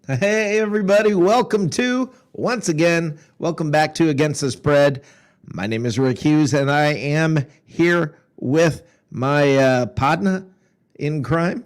Hey, everybody. Welcome back to Against the Spread. My name is Rick Hughes, and I am here with my partner in crime,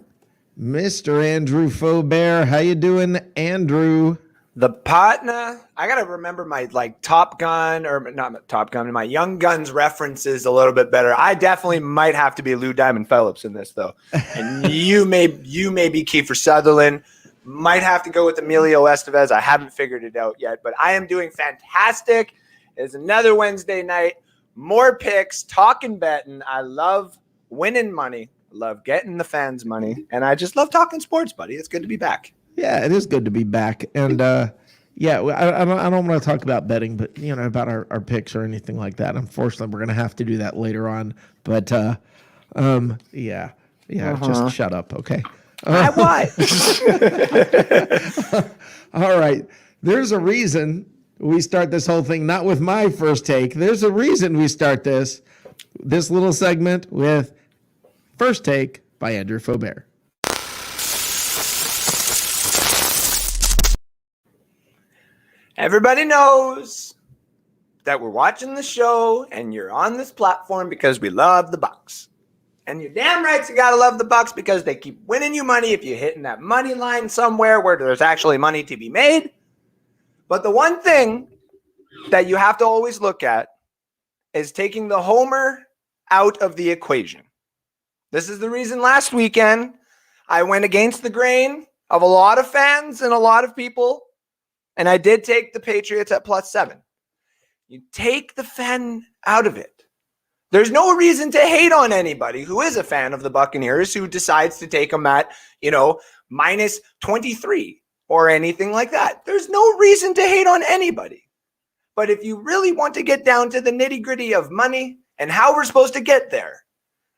Mr. Andrew Faubert. How you doing, Andrew? The partner, I got to remember my Top Gun or not Top Gun, my Young Guns references a little bit better. I definitely might have to be Lou Diamond Phillips in this though. And you may be Kiefer Sutherland. Might have to go with Emilio Estevez. I haven't figured it out yet, but I am doing fantastic. It's another Wednesday night. More picks, talking betting. I love winning money. I love getting the fans money. And I just love talking sports, buddy. It's good to be back. Yeah, it is good to be back. And I don't want to talk about betting, but about our picks or anything like that. Unfortunately, we're gonna have to do that later on. But just shut up, okay? What? All right. There's a reason we start this whole thing not with my first take. There's a reason we start this little segment with First Take by Andrew Faubert. Everybody knows that we're watching the show and you're on this platform because we love the Bucks. And you're damn right you got to love the Bucks because they keep winning you money if you're hitting that money line somewhere where there's actually money to be made. But the one thing that you have to always look at is taking the homer out of the equation. This is the reason last weekend I went against the grain of a lot of fans and a lot of people. And I did take the Patriots at +7. You take the fan out of it. There's no reason to hate on anybody who is a fan of the Buccaneers who decides to take them at, -23 or anything like that. There's no reason to hate on anybody. But if you really want to get down to the nitty-gritty of money and how we're supposed to get there,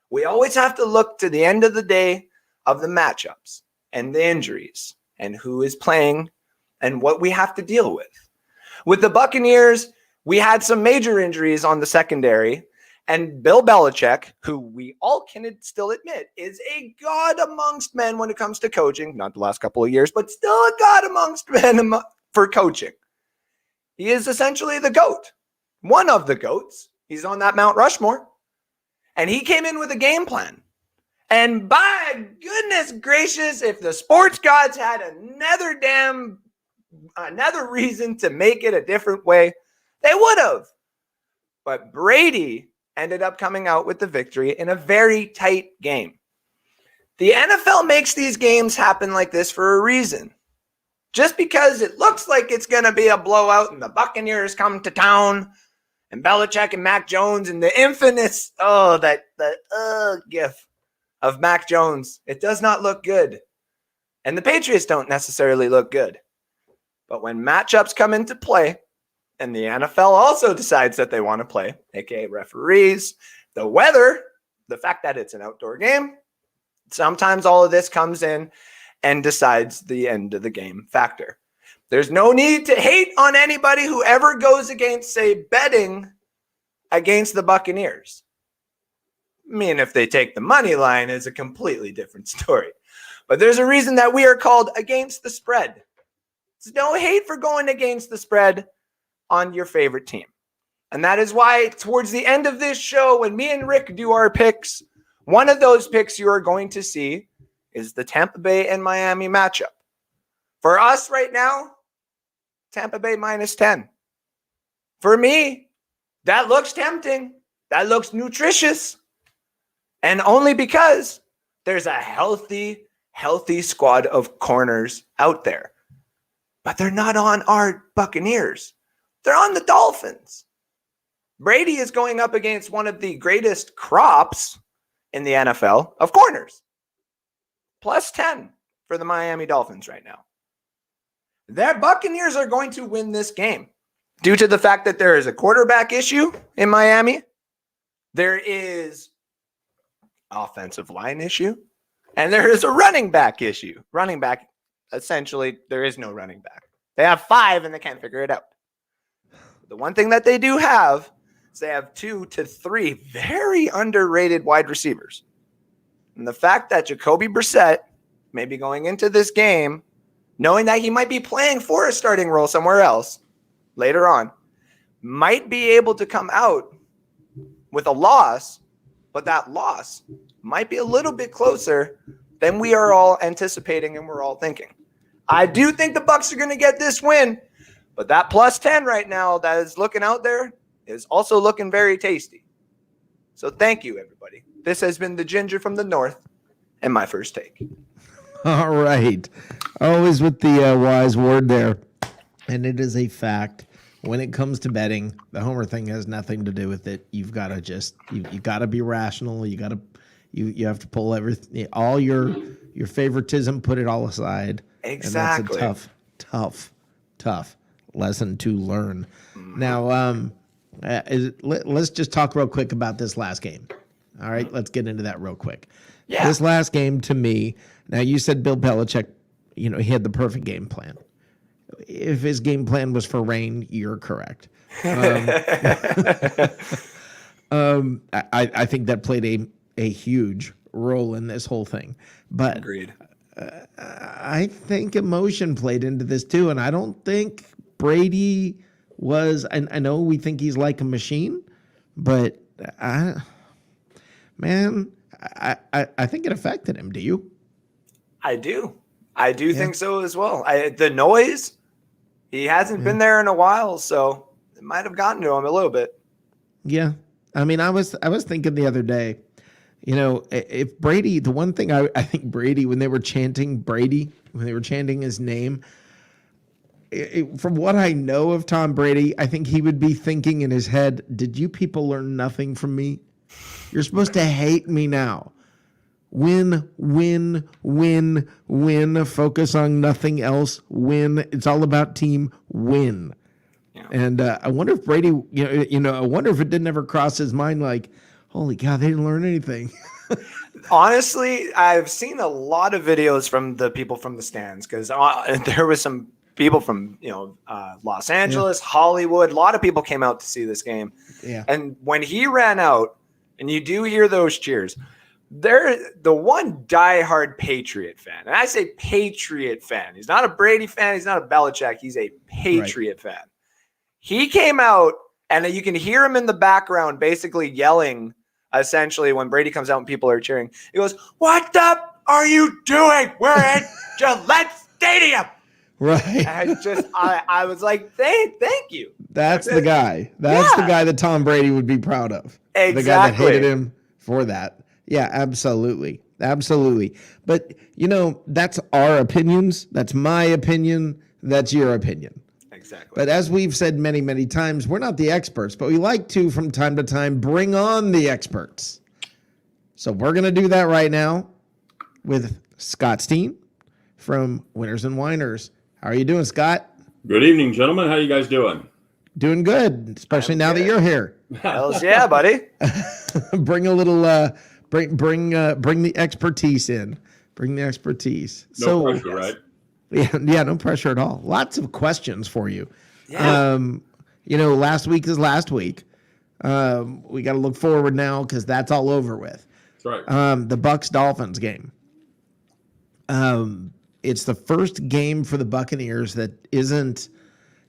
we always have to look to the end of the day of the matchups and the injuries and who is playing and what we have to deal with. With the Buccaneers, we had some major injuries on the secondary, and Bill Belichick, who we all can still admit is a god amongst men when it comes to coaching, not the last couple of years, but still a god amongst men for coaching. He is essentially the GOAT, one of the GOATs. He's on that Mount Rushmore, and he came in with a game plan. And by goodness gracious, if the sports gods had another reason to make it a different way, they would have. But Brady ended up coming out with the victory in a very tight game. The NFL makes these games happen like this for a reason. Just because it looks like it's going to be a blowout and the Buccaneers come to town and Belichick and Mac Jones and the infamous, gif of Mac Jones, it does not look good. And the Patriots don't necessarily look good. But when matchups come into play, and the NFL also decides that they want to play, aka referees, the weather, the fact that it's an outdoor game, sometimes all of this comes in and decides the end of the game factor. There's no need to hate on anybody who ever goes against, say, betting against the Buccaneers. I mean, if they take the money line, it's a completely different story. But there's a reason that we are called against the spread. There's no hate for going against the spread on your favorite team. And that is why towards the end of this show, when me and Rick do our picks, one of those picks you are going to see is the Tampa Bay and Miami matchup. For us right now, Tampa Bay -10. For me, that looks tempting. That looks nutritious. And only because there's a healthy squad of corners out there. But they're not on our Buccaneers. They're on the Dolphins. Brady is going up against one of the greatest crops in the NFL of corners. +10 for the Miami Dolphins right now. Their Buccaneers are going to win this game due to the fact that there is a quarterback issue in Miami. There is offensive line issue. And there is a running back issue. Running back, essentially, there is no running back. They have 5 and they can't figure it out. The one thing that they do have is they have 2 to 3 very underrated wide receivers. And the fact that Jacoby Brissett may be going into this game knowing that he might be playing for a starting role somewhere else later on, might be able to come out with a loss, but that loss might be a little bit closer than we are all anticipating and we're all thinking. I do think the Bucks are going to get this win, but that plus 10 right now that is looking out there is also looking very tasty. So thank you, everybody. This has been the Ginger from the North and my first take. All right. Always with the wise word there. And it is a fact. When it comes to betting, the homer thing has nothing to do with it. You've got to just you got to be rational. You have to pull everything, all your favoritism, put it all aside. Exactly. And that's a tough lesson to learn. Now, let's just talk real quick about this last game. All right, let's get into that real quick. Yeah. This last game, to me, now you said Bill Belichick, he had the perfect game plan. If his game plan was for rain, you're correct. I think that played a huge role in this whole thing. But Agreed. I think emotion played into this too, and I don't think Brady was. I know we think he's like a machine, but I think it affected him. Do you? I do think so as well. The noise, he hasn't been there in a while, so it might have gotten to him a little bit. Yeah. I mean, I was thinking the other day, if Brady, the one thing I think Brady, when they were chanting his name, from what I know of Tom Brady, I think he would be thinking in his head, did you people learn nothing from me? You're supposed to hate me now. Win, win, win, win. Focus on nothing else. Win. It's all about team. Win. Yeah. And I wonder if Brady, I wonder if it didn't ever cross his mind like, holy cow, they didn't learn anything. Honestly, I've seen a lot of videos from the people from the stands because there was some people from Los Angeles, Hollywood. A lot of people came out to see this game. Yeah. And when he ran out, and you do hear those cheers, they're the one diehard Patriot fan. And I say Patriot fan. He's not a Brady fan. He's not a Belichick. He's a Patriot fan. He came out, and you can hear him in the background basically yelling, essentially, when Brady comes out and people are cheering. He goes, "What the are you doing? We're at Gillette Stadium." Right. I was like, thank you. That's the guy. That's the guy that Tom Brady would be proud of. Exactly. The guy that hated him for that. Yeah, absolutely. Absolutely. But, that's our opinions. That's my opinion. That's your opinion. Exactly. But as we've said many, many times, we're not the experts, but we like to, from time to time, bring on the experts. So we're going to do that right now with Scott Steen from Winners and Winers. How are you doing, Scott? Good evening, gentlemen. How you guys doing? Doing good, especially now that you're here. Hells yeah, buddy. Bring a little, bring the expertise in. Bring the expertise. No pressure, right? Yeah, no pressure at all. Lots of questions for you. Yeah. Last week is last week. We got to look forward now because that's all over with. That's right. The Bucks-Dolphins game. It's the first game for the Buccaneers that isn't,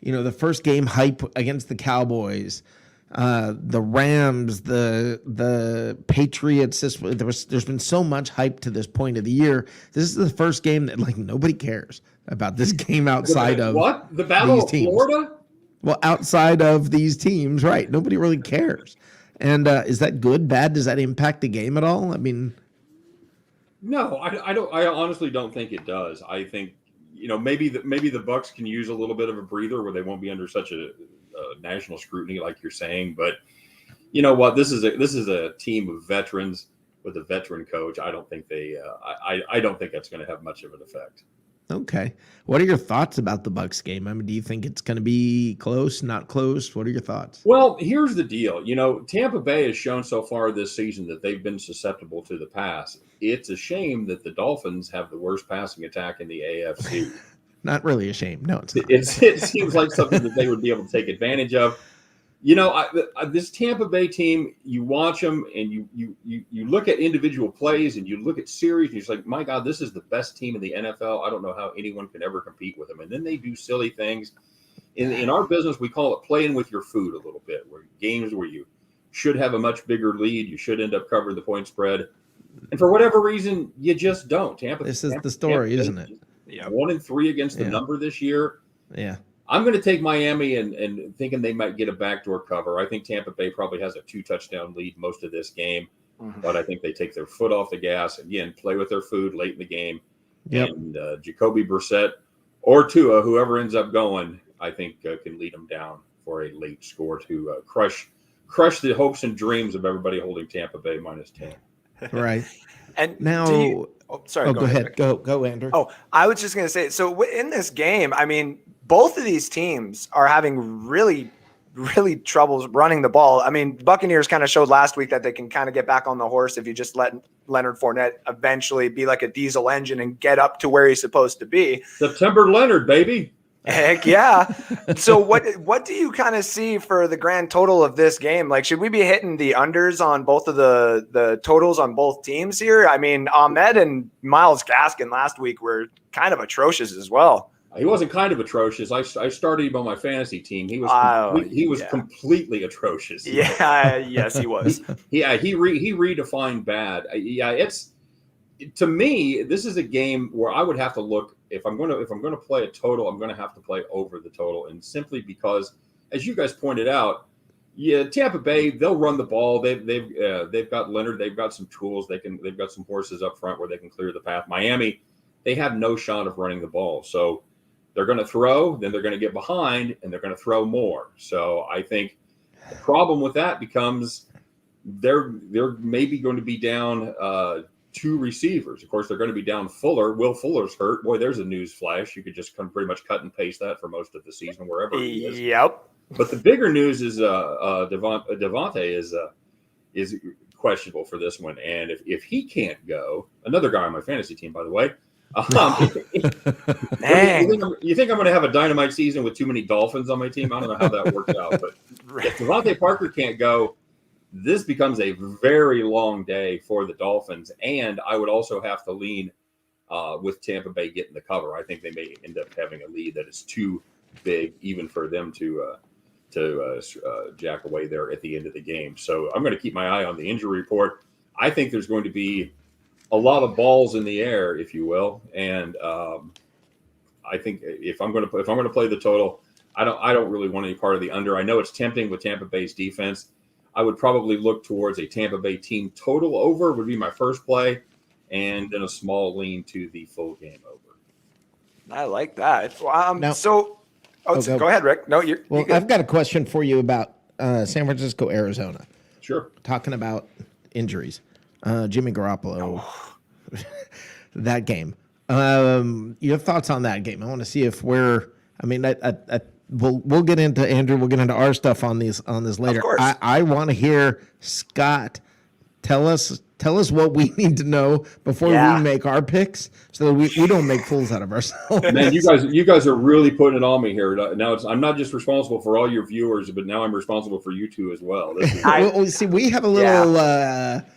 the first game hype against the Cowboys, the Rams, the Patriots. There's been so much hype to this point of the year. This is the first game that nobody cares about this game outside of what? The Battle of Florida? Well, outside of these teams, right? Nobody really cares. And is that good, bad? Does that impact the game at all? I mean. No, I don't. I honestly don't think it does. I think maybe the Bucks can use a little bit of a breather where they won't be under such a national scrutiny, like you're saying. But you know what? This is a team of veterans with a veteran coach. I don't think I don't think that's going to have much of an effect. Okay. What are your thoughts about the Bucks game? I mean, do you think it's going to be close, not close? What are your thoughts? Well, here's the deal. Tampa Bay has shown so far this season that they've been susceptible to the pass. It's a shame that the Dolphins have the worst passing attack in the AFC. Not really a shame. No, it's not. It seems like something that they would be able to take advantage of. This Tampa Bay team, you watch them and you look at individual plays and you look at series and you're just like, my God, this is the best team in the NFL. I don't know how anyone can ever compete with them. And then they do silly things. In our business, we call it playing with your food a little bit, where games where you should have a much bigger lead, you should end up covering the point spread. And for whatever reason, you just don't. This is the story, isn't it? 1-3 against the number this year. Yeah. I'm going to take Miami and thinking they might get a backdoor cover. I think Tampa Bay probably has a 2-touchdown lead most of this game, but I think they take their foot off the gas, again, play with their food late in the game. Yep. And Jacoby Brissett or Tua, whoever ends up going, I think can lead them down for a late score to crush the hopes and dreams of everybody holding Tampa Bay -10. Right. And now, go ahead. Go, Andrew. Oh, I was just going to say, so in this game, I mean, both of these teams are having really, really troubles running the ball. I mean, Buccaneers kind of showed last week that they can kind of get back on the horse if you just let Leonard Fournette eventually be like a diesel engine and get up to where he's supposed to be. September Leonard, baby. Heck yeah. So what do you kind of see for the grand total of this game? Like, should we be hitting the unders on both of the totals on both teams here? I mean, Ahmed and Myles Gaskin last week were kind of atrocious as well. He wasn't kind of atrocious. I started him on my fantasy team. He was completely atrocious. Yeah, yes, he was. He redefined bad. To me, this is a game where I would have to look if I'm going to play a total, I'm going to have to play over the total, and simply because, as you guys pointed out, Tampa Bay, they'll run the ball. They've got Leonard. They've got some tools. They've got some horses up front where they can clear the path. Miami, they have no shot of running the ball. So they're going to throw, then they're going to get behind, and they're going to throw more. So I think the problem with that becomes they're maybe going to be down 2 receivers. Of course, they're going to be down Fuller. Will Fuller's hurt. Boy, there's a news flash. You could just pretty much cut and paste that for most of the season, wherever he is. Yep. But the bigger news is Devontae is questionable for this one. And if he can't go, another guy on my fantasy team, by the way, you think I'm going to have a dynamite season with too many Dolphins on my team? I don't know how that works out. But if Devontae Parker can't go, this becomes a very long day for the Dolphins, and I would also have to lean with Tampa Bay getting the cover. I think they may end up having a lead that is too big even for them to jack away there at the end of the game. So I'm going to keep my eye on the injury report. I think there's going to be a lot of balls in the air, if you will, and I think if I'm going to play the total, I don't really want any part of the under. I know it's tempting with Tampa Bay's defense. I would probably look towards a Tampa Bay team total over would be my first play, and then a small lean to the full game over. I like that. Go ahead, Rick. No, you're good. I've got a question for you about San Francisco, Arizona. Sure. Talking about injuries. Jimmy Garoppolo, that game. Your thoughts on that game? I want to see if we'll get into Andrew. We'll get into our stuff on this later. Of course. I want to hear Scott tell us what we need to know before we make our picks, so that we don't make fools out of ourselves. Man, you guys are really putting it on me here. Now I'm not just responsible for all your viewers, but now I'm responsible for you two as well. See, we have a little.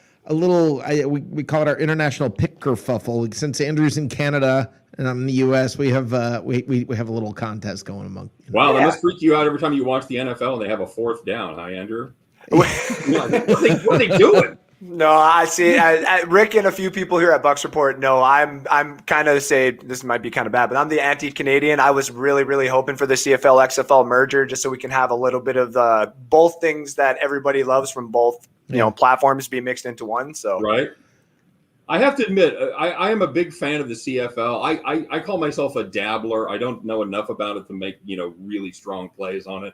We call it our international pick kerfuffle. Since Andrew's in Canada and I'm in the U.S., we have a little contest going among. Wow, that must freak you out every time you watch the NFL and they have a 4th down, huh, Andrew? What are they doing? No, I see. Rick and a few people here at Bucks Report know I'm kind of this might be kind of bad, but I'm the anti-Canadian. I was really, really hoping for the CFL XFL merger just so we can have a little bit of the both things that everybody loves from both platforms be mixed into one. So right. I have to admit, I am a big fan of the CFL. I call myself a dabbler. I don't know enough about it to make really strong plays on it.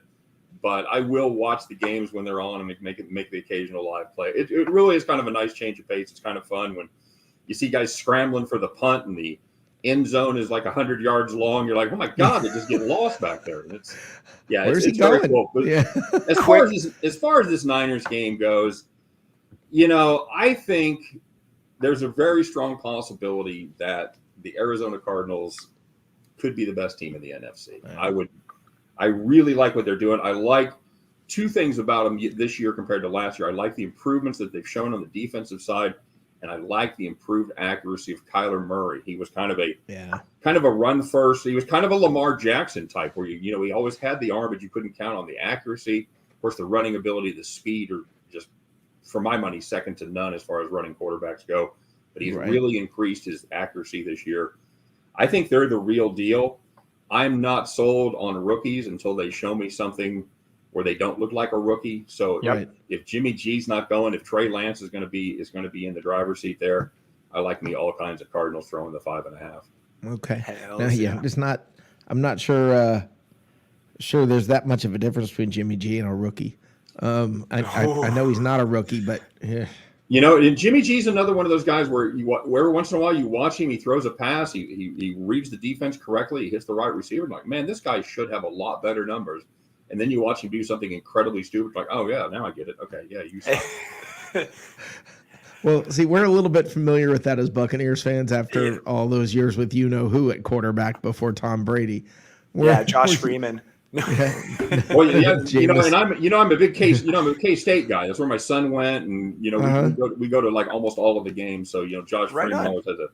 But I will watch the games when they're on and make the occasional live play. It really is kind of a nice change of pace. It's kind of fun when you see guys scrambling for the punt and the end zone is like 100 yards long. You're like, oh my God, they just get lost back there. And where's he going? Very cool. But as far as this Niners game goes, I think there's a very strong possibility that the Arizona Cardinals could be the best team in the NFC. I really like what they're doing. I like two things about them this year compared to last year. I like the improvements that they've shown on the defensive side, and I like the improved accuracy of Kyler Murray. He was kind of a run first. He was kind of a Lamar Jackson type, where he always had the arm, but you couldn't count on the accuracy. Of course, the running ability, the speed are just, for my money, second to none as far as running quarterbacks go. But he's really increased his accuracy this year. I think they're the real deal. I'm not sold on rookies until they show me something where they don't look like a rookie. So if Jimmy G's not going, if Trey Lance is going to be in the driver's seat there, I like me all kinds of Cardinals throwing the 5.5. Okay. I'm not sure there's that much of a difference between Jimmy G and a rookie. I know he's not a rookie, but yeah. And Jimmy G's another one of those guys where every once in a while you watch him, he throws a pass, he reads the defense correctly, he hits the right receiver. I'm like, man, this guy should have a lot better numbers. And then you watch him do something incredibly stupid, like, oh yeah, now I get it. Okay, yeah, you suck. Well, see, we're a little bit familiar with that as Buccaneers fans after all those years with who at quarterback before Tom Brady. Josh Freeman. Well, yeah, and I'm a big K-State guy. That's where my son went, and we go to like almost all of the games. So Josh Freeman always has a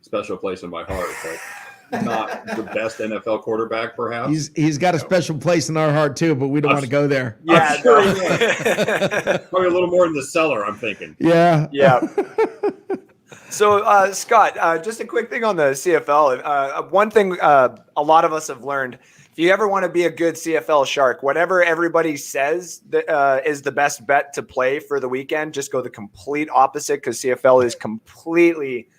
special place in my heart. But not the best NFL quarterback, perhaps. He's got a special place in our heart too, but we don't want to go there. Yeah, sure probably a little more in the cellar, I'm thinking. Yeah. So, Scott, just a quick thing on the CFL. One thing a lot of us have learned: if you ever want to be a good CFL shark, whatever everybody says that, is the best bet to play for the weekend, just go the complete opposite, because CFL is completely.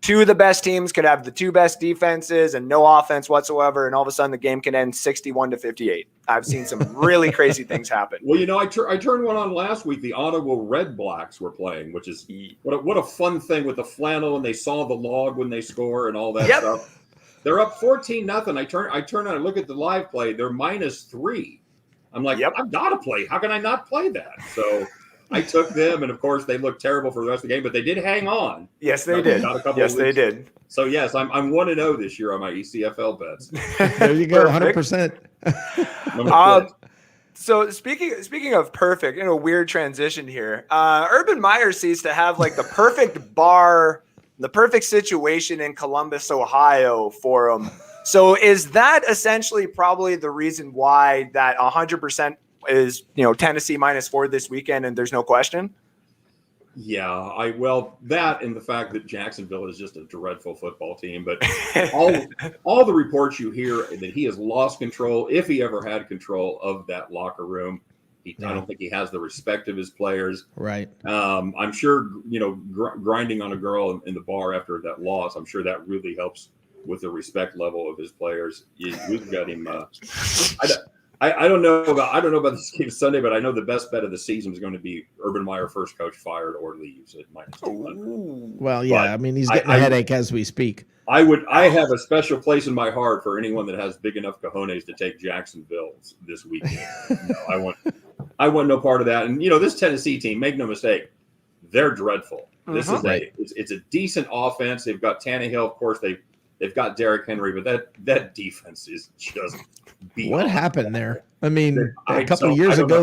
Two of the best teams could have the two best defenses and no offense whatsoever, and all of a sudden the game can end 61-58. I've seen some really crazy things happen. Well, I turned one on last week. The Ottawa Red Blacks were playing, which is what a fun thing with the flannel, and they saw the log when they score and all that stuff. They're up 14-0. I turn and I look at the live play. They're -3. I'm like, I've got to play. How can I not play that? So I took them, and of course they looked terrible for the rest of the game, but they did hang on. Yes, they did. They did. So yes, I'm 1-0 this year on my ECFL bets. There you go, 100%. So speaking of perfect, weird transition here. Urban Meyer seems to have like the perfect bar, the perfect situation in Columbus, Ohio for him. So is that essentially probably the reason why that 100% is Tennessee -4 this weekend, and there's no question? Yeah, that and the fact that Jacksonville is just a dreadful football team, but all the reports you hear that he has lost control, if he ever had control of that locker room. I don't think he has the respect of his players. Right. I'm sure grinding on a girl in the bar after that loss, I'm sure that really helps with the respect level of his players. We've got him. I don't know about this game Sunday, but I know the best bet of the season is going to be Urban Meyer, first coach fired or leaves at -200. Well, yeah, but he's getting a headache as we speak. I have a special place in my heart for anyone that has big enough cojones to take Jacksonville this weekend. I want no part of that. And this Tennessee team, make no mistake, they're dreadful. This is it's a decent offense. They've got Tannehill, of course. They've got Derrick Henry, but that defense is just beyond. What happened there? A couple of years ago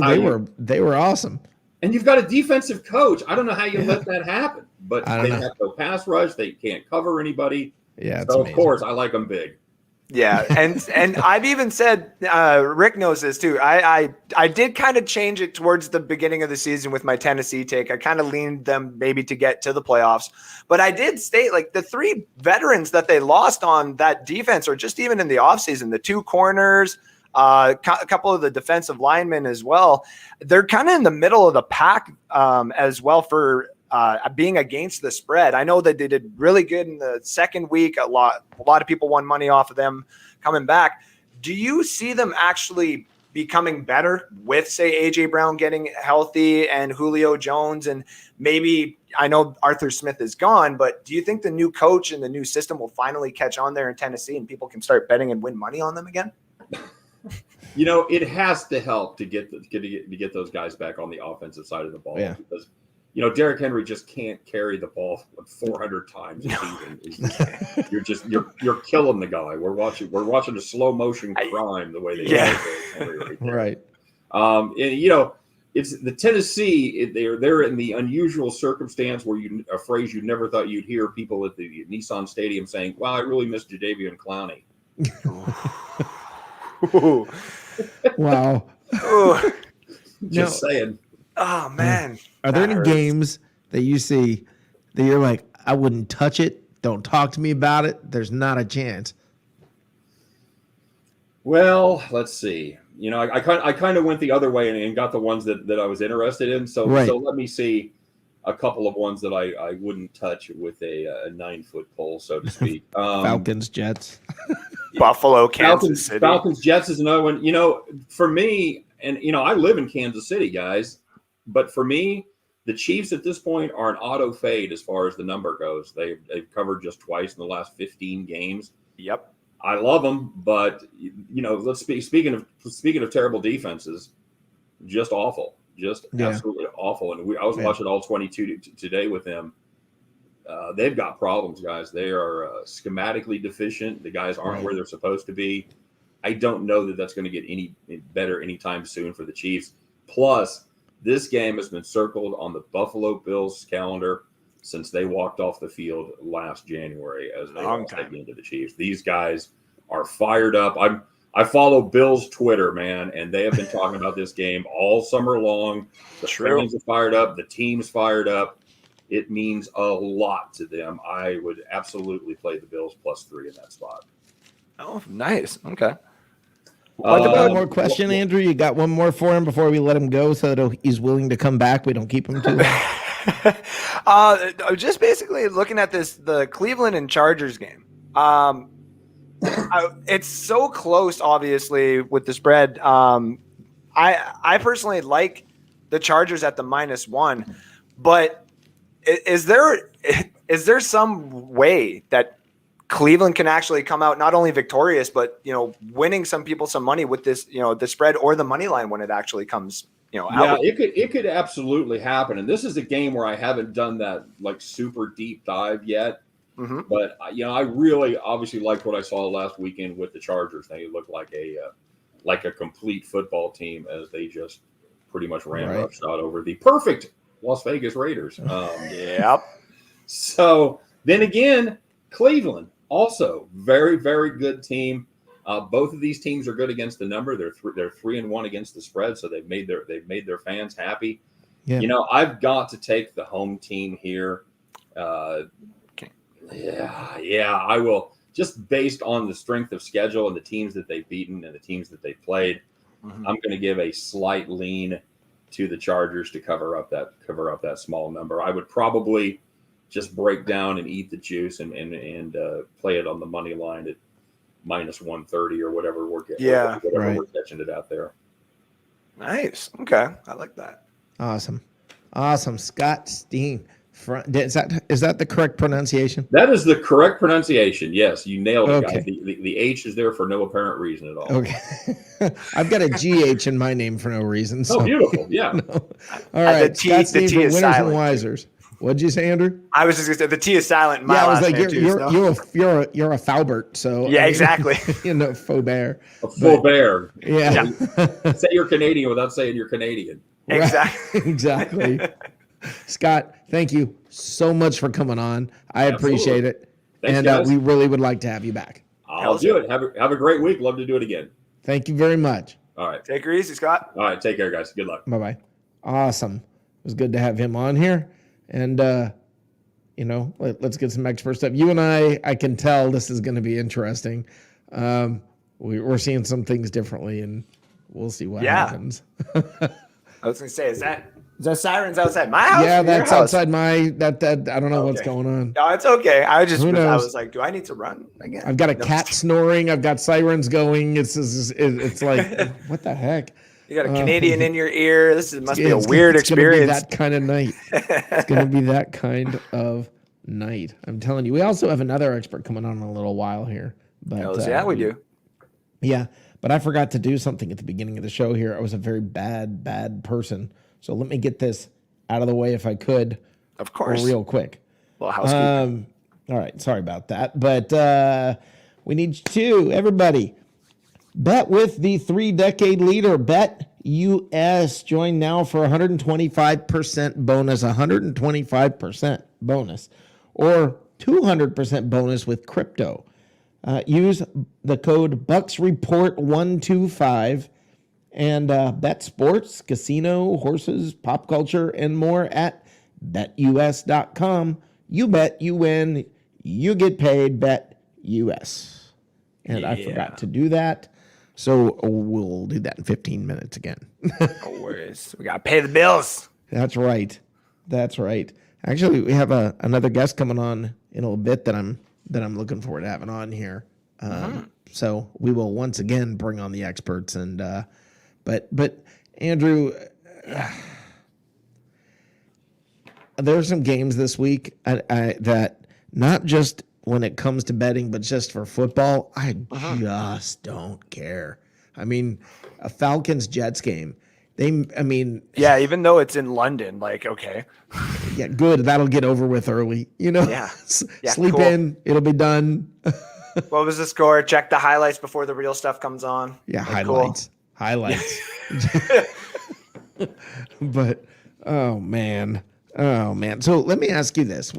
they were awesome. And you've got a defensive coach. I don't know how you let that happen. But they have no pass rush. They can't cover anybody. Yeah. So of course I like them big. Yeah, and I've even said, Rick knows this too. I did kind of change it towards the beginning of the season with my Tennessee take. I kind of leaned them maybe to get to the playoffs, but I did state like the three veterans that they lost on that defense, or just even in the offseason, the two corners, a couple of the defensive linemen as well. They're kind of in the middle of the pack as well for being against the spread. I know that they did really good in the second week. A lot of people won money off of them coming back. Do you see them actually becoming better with, say, AJ Brown getting healthy and Julio Jones, and maybe, I know Arthur Smith is gone, but do you think the new coach and the new system will finally catch on there in Tennessee and people can start betting and win money on them again? It has to help to get those guys back on the offensive side of the ball, because Derrick Henry just can't carry the ball 400 times a season. You're killing the guy. We're watching a slow motion crime the way they do Henry right. It's the Tennessee. They're in the unusual circumstance where a phrase you never thought you'd hear people at the Nissan Stadium saying, "Wow, I really miss Jadeveon Clowney." Wow. Just saying. Oh man. Are there any hurts. games that you see that you're like, I wouldn't touch it? Don't talk to me about it. There's not a chance. Well, let's see. I kind of went the other way and got the ones that I was interested in. So let me see a couple of ones that I wouldn't touch with a 9-foot pole, so to speak. Falcons, Jets, Buffalo, Kansas City. Falcons, Jets is another one. For me, and I live in Kansas City, guys, but for me, the Chiefs at this point are an auto fade as far as the number goes. They've covered just twice in the last 15 games. Yep. I love them, but speaking of terrible defenses, just awful, absolutely awful. And I was watching all 22 today with them. They've got problems, guys. They are schematically deficient. The guys aren't where they're supposed to be. I don't know that that's going to get any better anytime soon for the Chiefs. Plus, this game has been circled on the Buffalo Bills calendar since they walked off the field last January as they lost that game to the Chiefs. These guys are fired up. I follow Bills Twitter, man, and they have been talking about this game all summer long. The fans are fired up. The team's fired up. It means a lot to them. I would absolutely play the Bills +3 in that spot. Oh, nice. Okay. One more question, Andrew. You got one more for him before we let him go so that he's willing to come back. We don't keep him too long. Just basically looking at the Cleveland and Chargers game. It's so close, obviously, with the spread. I personally like the Chargers at the -1, but is there some way that Cleveland can actually come out not only victorious, but winning some people some money with this, the spread or the money line when it actually comes, out? Yeah, it could absolutely happen. And this is a game where I haven't done that like super deep dive yet. Mm-hmm. But I really obviously liked what I saw last weekend with the Chargers. They looked like a complete football team as they just pretty much ran roughshod over the perfect Las Vegas Raiders. Yep. So then again, Cleveland also very, very good team. Both of these teams are good against the number. They're 3-1 against the spread, so they've made their fans happy. Yeah. I've got to take the home team here. Yeah, I will. Just based on the strength of schedule and the teams that they've beaten and the teams that they've played, I'm going to give a slight lean to the Chargers to cover up that small number. I would probably just break down and eat the juice and play it on the money line at -130 or whatever we're getting. We're catching it out there. Nice. Okay, I like that. Awesome, Scott Steen. Is that the correct pronunciation? That is the correct pronunciation. Yes, you nailed it, guys. The H is there for no apparent reason at all. Okay. I've got a GH in my name for no reason. So. Oh, beautiful. Yeah. No. All right. The T is silent. Winners and Wisers. What'd you say, Andrew? I was just gonna say the T is silent. In my I was last like, name you're a Faubert. So exactly. Faubert. A Faubert. Yeah. Say you're Canadian without saying you're Canadian. Exactly. Right. Exactly. Scott, thank you so much for coming on. I appreciate it. Thanks, and we really would like to have you back. I'll do it. Have a great week. Love to do it again. Thank you very much. All right. Take her easy, Scott. All right. Take care, guys. Good luck. Bye-bye. Awesome. It was good to have him on here. And, let's get some expert stuff. You and I can tell this is going to be interesting. We're seeing some things differently, and we'll see what happens. I was going to say, is that sirens outside my house? Yeah, that's outside my I don't know what's going on. No, it's okay. I was like, do I need to run again? I've got a cat snoring. I've got sirens going. It's like, what the heck? You got a Canadian in your ear. Must be a weird experience. That kind of night. It's going to be that kind of night. I'm telling you. We also have another expert coming on in a little while here. But we do. Yeah, but I forgot to do something at the beginning of the show here. I was a very bad person. So let me get this out of the way if I could. Of course. Real quick. Well, housekeeping. All right. Sorry about that. But we need to, everybody, bet with the 3-decade leader. BetUS BetUS. Join now for 125% bonus, 125% bonus, or 200% bonus with crypto. Use the code BucksReport125 and bet sports, casino, horses, pop culture, and more at BetUS.com. You bet, you win, you get paid. BetUS. And I forgot to do that. So we'll do that in 15 minutes again. No worries. We got to pay the bills. That's right. That's right. Actually, we have another guest coming on in a little bit that I'm looking forward to having on here. So we will once again bring on the experts. And but Andrew, there are some games this week that not just when it comes to betting, but just for football, I just don't care. I mean, a Falcons-Jets game. Yeah, even though it's in London, like, okay. Yeah, good. That'll get over with early. Yeah. Sleep in. It'll be done. What was the score? Check the highlights before the real stuff comes on. Yeah, like, highlights. Cool. Highlights. But, oh, man. So let me ask you this.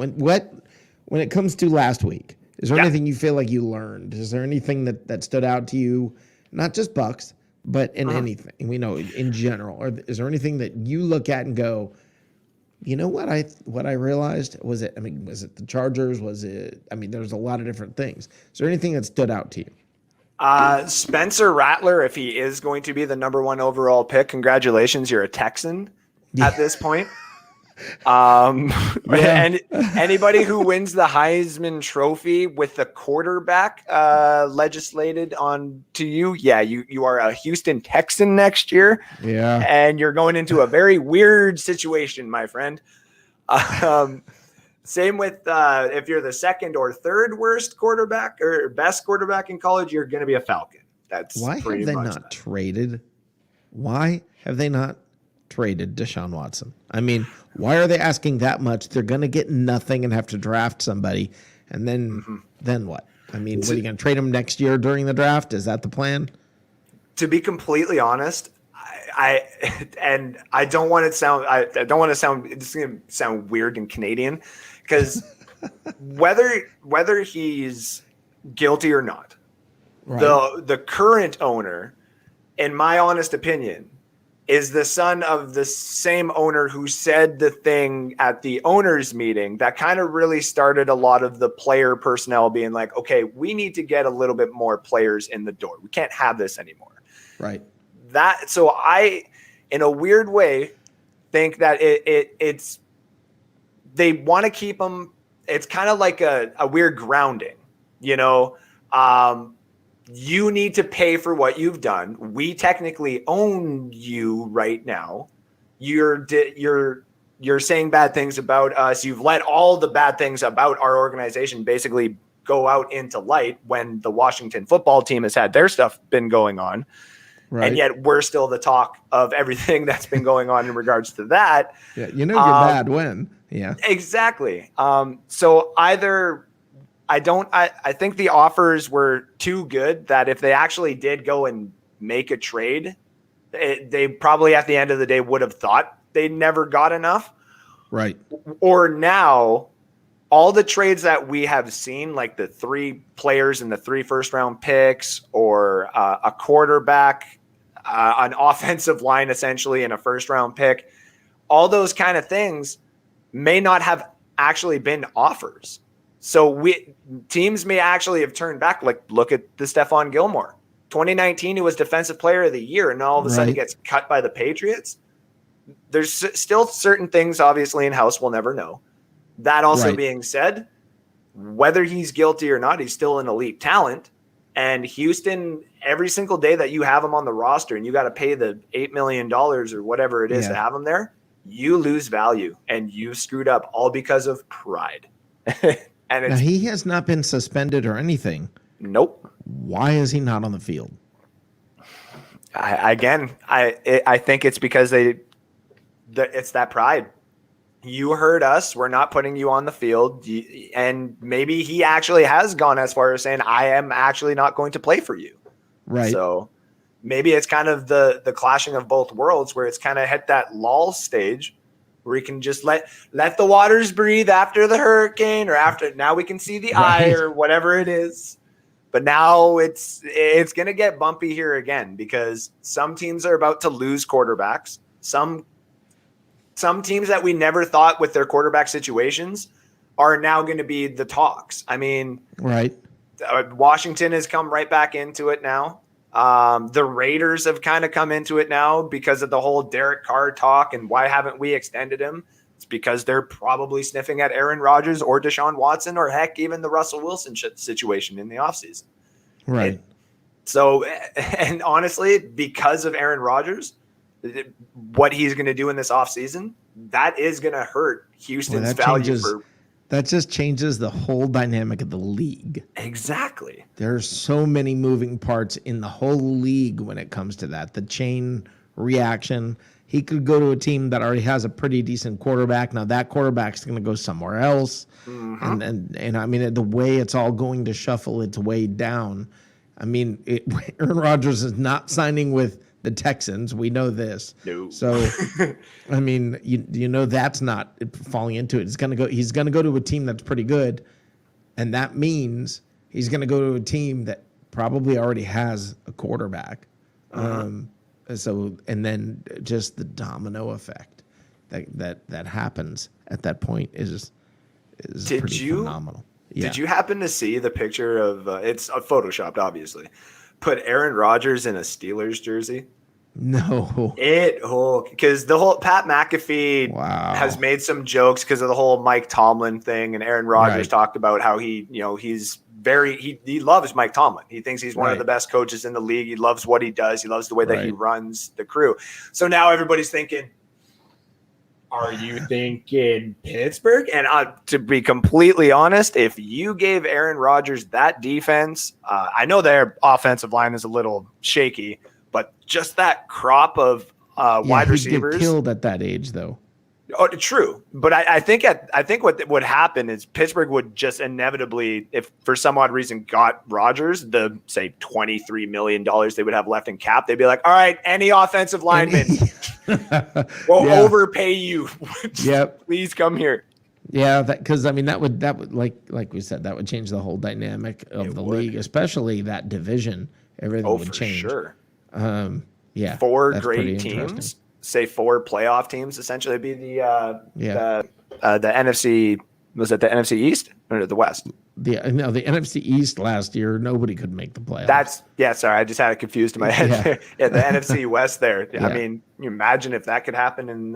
When it comes to last week, is there anything you feel like you learned? Is there anything that stood out to you, not just Bucks, but in anything? We know in general. Or is there anything that you look at and go, you know what I realized? Was it the Chargers? There's a lot of different things. Is there anything that stood out to you? Spencer Rattler, if he is going to be the number 1 overall pick, congratulations, you're a Texan at this point. And anybody who wins the Heisman Trophy with the quarterback legislated on to you, you are a Houston Texan next year. Yeah, and you're going into a very weird situation, my friend. Same with if you're the second or third worst quarterback or best quarterback in college, you're going to be a Falcon. That's why have they not traded? Why have they not traded Deshaun Watson? I mean, why are they asking that much? They're going to get nothing and have to draft somebody. And then what? I mean, what are you going to trade him next year during the draft? Is that the plan? To be completely honest, I don't want to sound, it's going to sound weird and Canadian because whether he's guilty or not, right, the current owner, in my honest opinion, is the son of the same owner who said the thing at the owners meeting that kind of really started a lot of the player personnel being like, okay, we need to get a little bit more players in the door. We can't have this anymore. Right. So I, in a weird way, think that it's they want to keep them. It's kind of like a weird grounding, you know. You need to pay for what you've done. We technically own you right now. You're saying bad things about us. You've let all the bad things about our organization basically go out into light when the Washington football team has had their stuff been going on. Right. And yet we're still the talk of everything that's been going on in regards to that. Yeah, you're bad when. Yeah. Exactly. So either I think the offers were too good that if they actually did go and make a trade, they probably at the end of the day would have thought they never got enough. Right. Or now all the trades that we have seen, like the 3 players and the 3 first-round picks or a quarterback, an offensive line essentially and a first-round pick, all those kind of things may not have actually been offers. So teams may actually have turned back. Like, look at the Stephon Gilmore. 2019, he was Defensive Player of the Year, and all of a sudden he gets cut by the Patriots. There's still certain things, obviously, in-house we'll never know. That also being said, whether he's guilty or not, he's still an elite talent. And Houston, every single day that you have him on the roster and you got to pay the $8 million or whatever it is to have him there, you lose value and you screwed up all because of pride. And now, he has not been suspended or anything. Nope. Why is he not on the field? I think it's because it's that pride. You heard us. We're not putting you on the field. And maybe he actually has gone as far as saying, I am actually not going to play for you. Right. So maybe it's kind of the clashing of both worlds where it's kind of hit that lull stage where we can just let the waters breathe after the hurricane or after now we can see the eye or whatever it is. But now it's going to get bumpy here again because some teams are about to lose quarterbacks. Some teams that we never thought with their quarterback situations are now going to be the talks. I mean, right. Washington has come right back into it now. The Raiders have kind of come into it now because of the whole Derek Carr talk and why haven't we extended him? It's because they're probably sniffing at Aaron Rodgers or Deshaun Watson or heck, even the Russell Wilson situation in the offseason. Right. And honestly, because of Aaron Rodgers, what he's going to do in this offseason, that is going to hurt Houston's value. That just changes the whole dynamic of the league. Exactly. There's so many moving parts in the whole league when it comes to that. The chain reaction. He could go to a team that already has a pretty decent quarterback. Now that quarterback's going to go somewhere else. Mm-hmm. And I mean, the way it's all going to shuffle its way down. I mean, Aaron Rodgers is not signing with the Texans. We know this. No. So, I mean, you know that's not falling into it. He's going to go to a team that's pretty good, and that means he's going to go to a team that probably already has a quarterback. So, and then just the domino effect that happens at that point is pretty phenomenal. Yeah. Did you happen to see the picture of it's photoshopped, obviously? Put Aaron Rodgers in a Steelers jersey? No. Because the whole Pat McAfee has made some jokes because of the whole Mike Tomlin thing, and Aaron Rodgers talked about how he loves Mike Tomlin. He thinks he's one of the best coaches in the league. He loves what he does. He loves the way that he runs the crew. So now everybody's thinking, are you thinking Pittsburgh? And to be completely honest, if you gave Aaron Rodgers that defense, I know their offensive line is a little shaky, but just that crop of wide receivers. He'd get killed at that age, though. Oh, true. But I think what would happen is Pittsburgh would just inevitably, if for some odd reason got Rodgers, the say $23 million they would have left in cap, they'd be like, all right, any offensive lineman, we'll overpay you. Yep. Please come here. Yeah, because I mean that would like we said, that would change the whole dynamic of the league, especially that division. Everything would change. Sure. Yeah. Four great teams. Say 4 playoff teams essentially. It'd be the NFC. Was it the NFC East or the West? The NFC East last year, nobody could make the playoffs. Sorry, I just had it confused in my head. Yeah, the NFC West there. Yeah. I mean, you imagine if that could happen in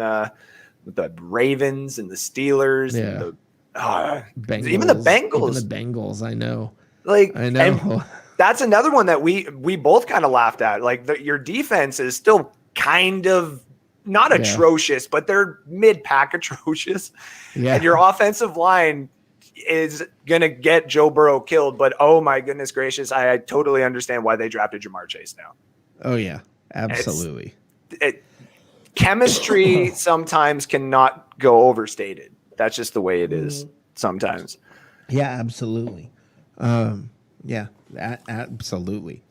with the Ravens and the Steelers and Bengals, even the Bengals. Even the Bengals, I know. I know. And that's another one that we both kind of laughed at. Like your defense is still kind of not atrocious, but they're mid-pack atrocious. Yeah. And your offensive line is going to get Joe Burrow killed. But, oh, my goodness gracious, I totally understand why they drafted Jamar Chase now. Oh, yeah, absolutely. Chemistry sometimes cannot go overstated. That's just the way it is sometimes. Yeah, absolutely.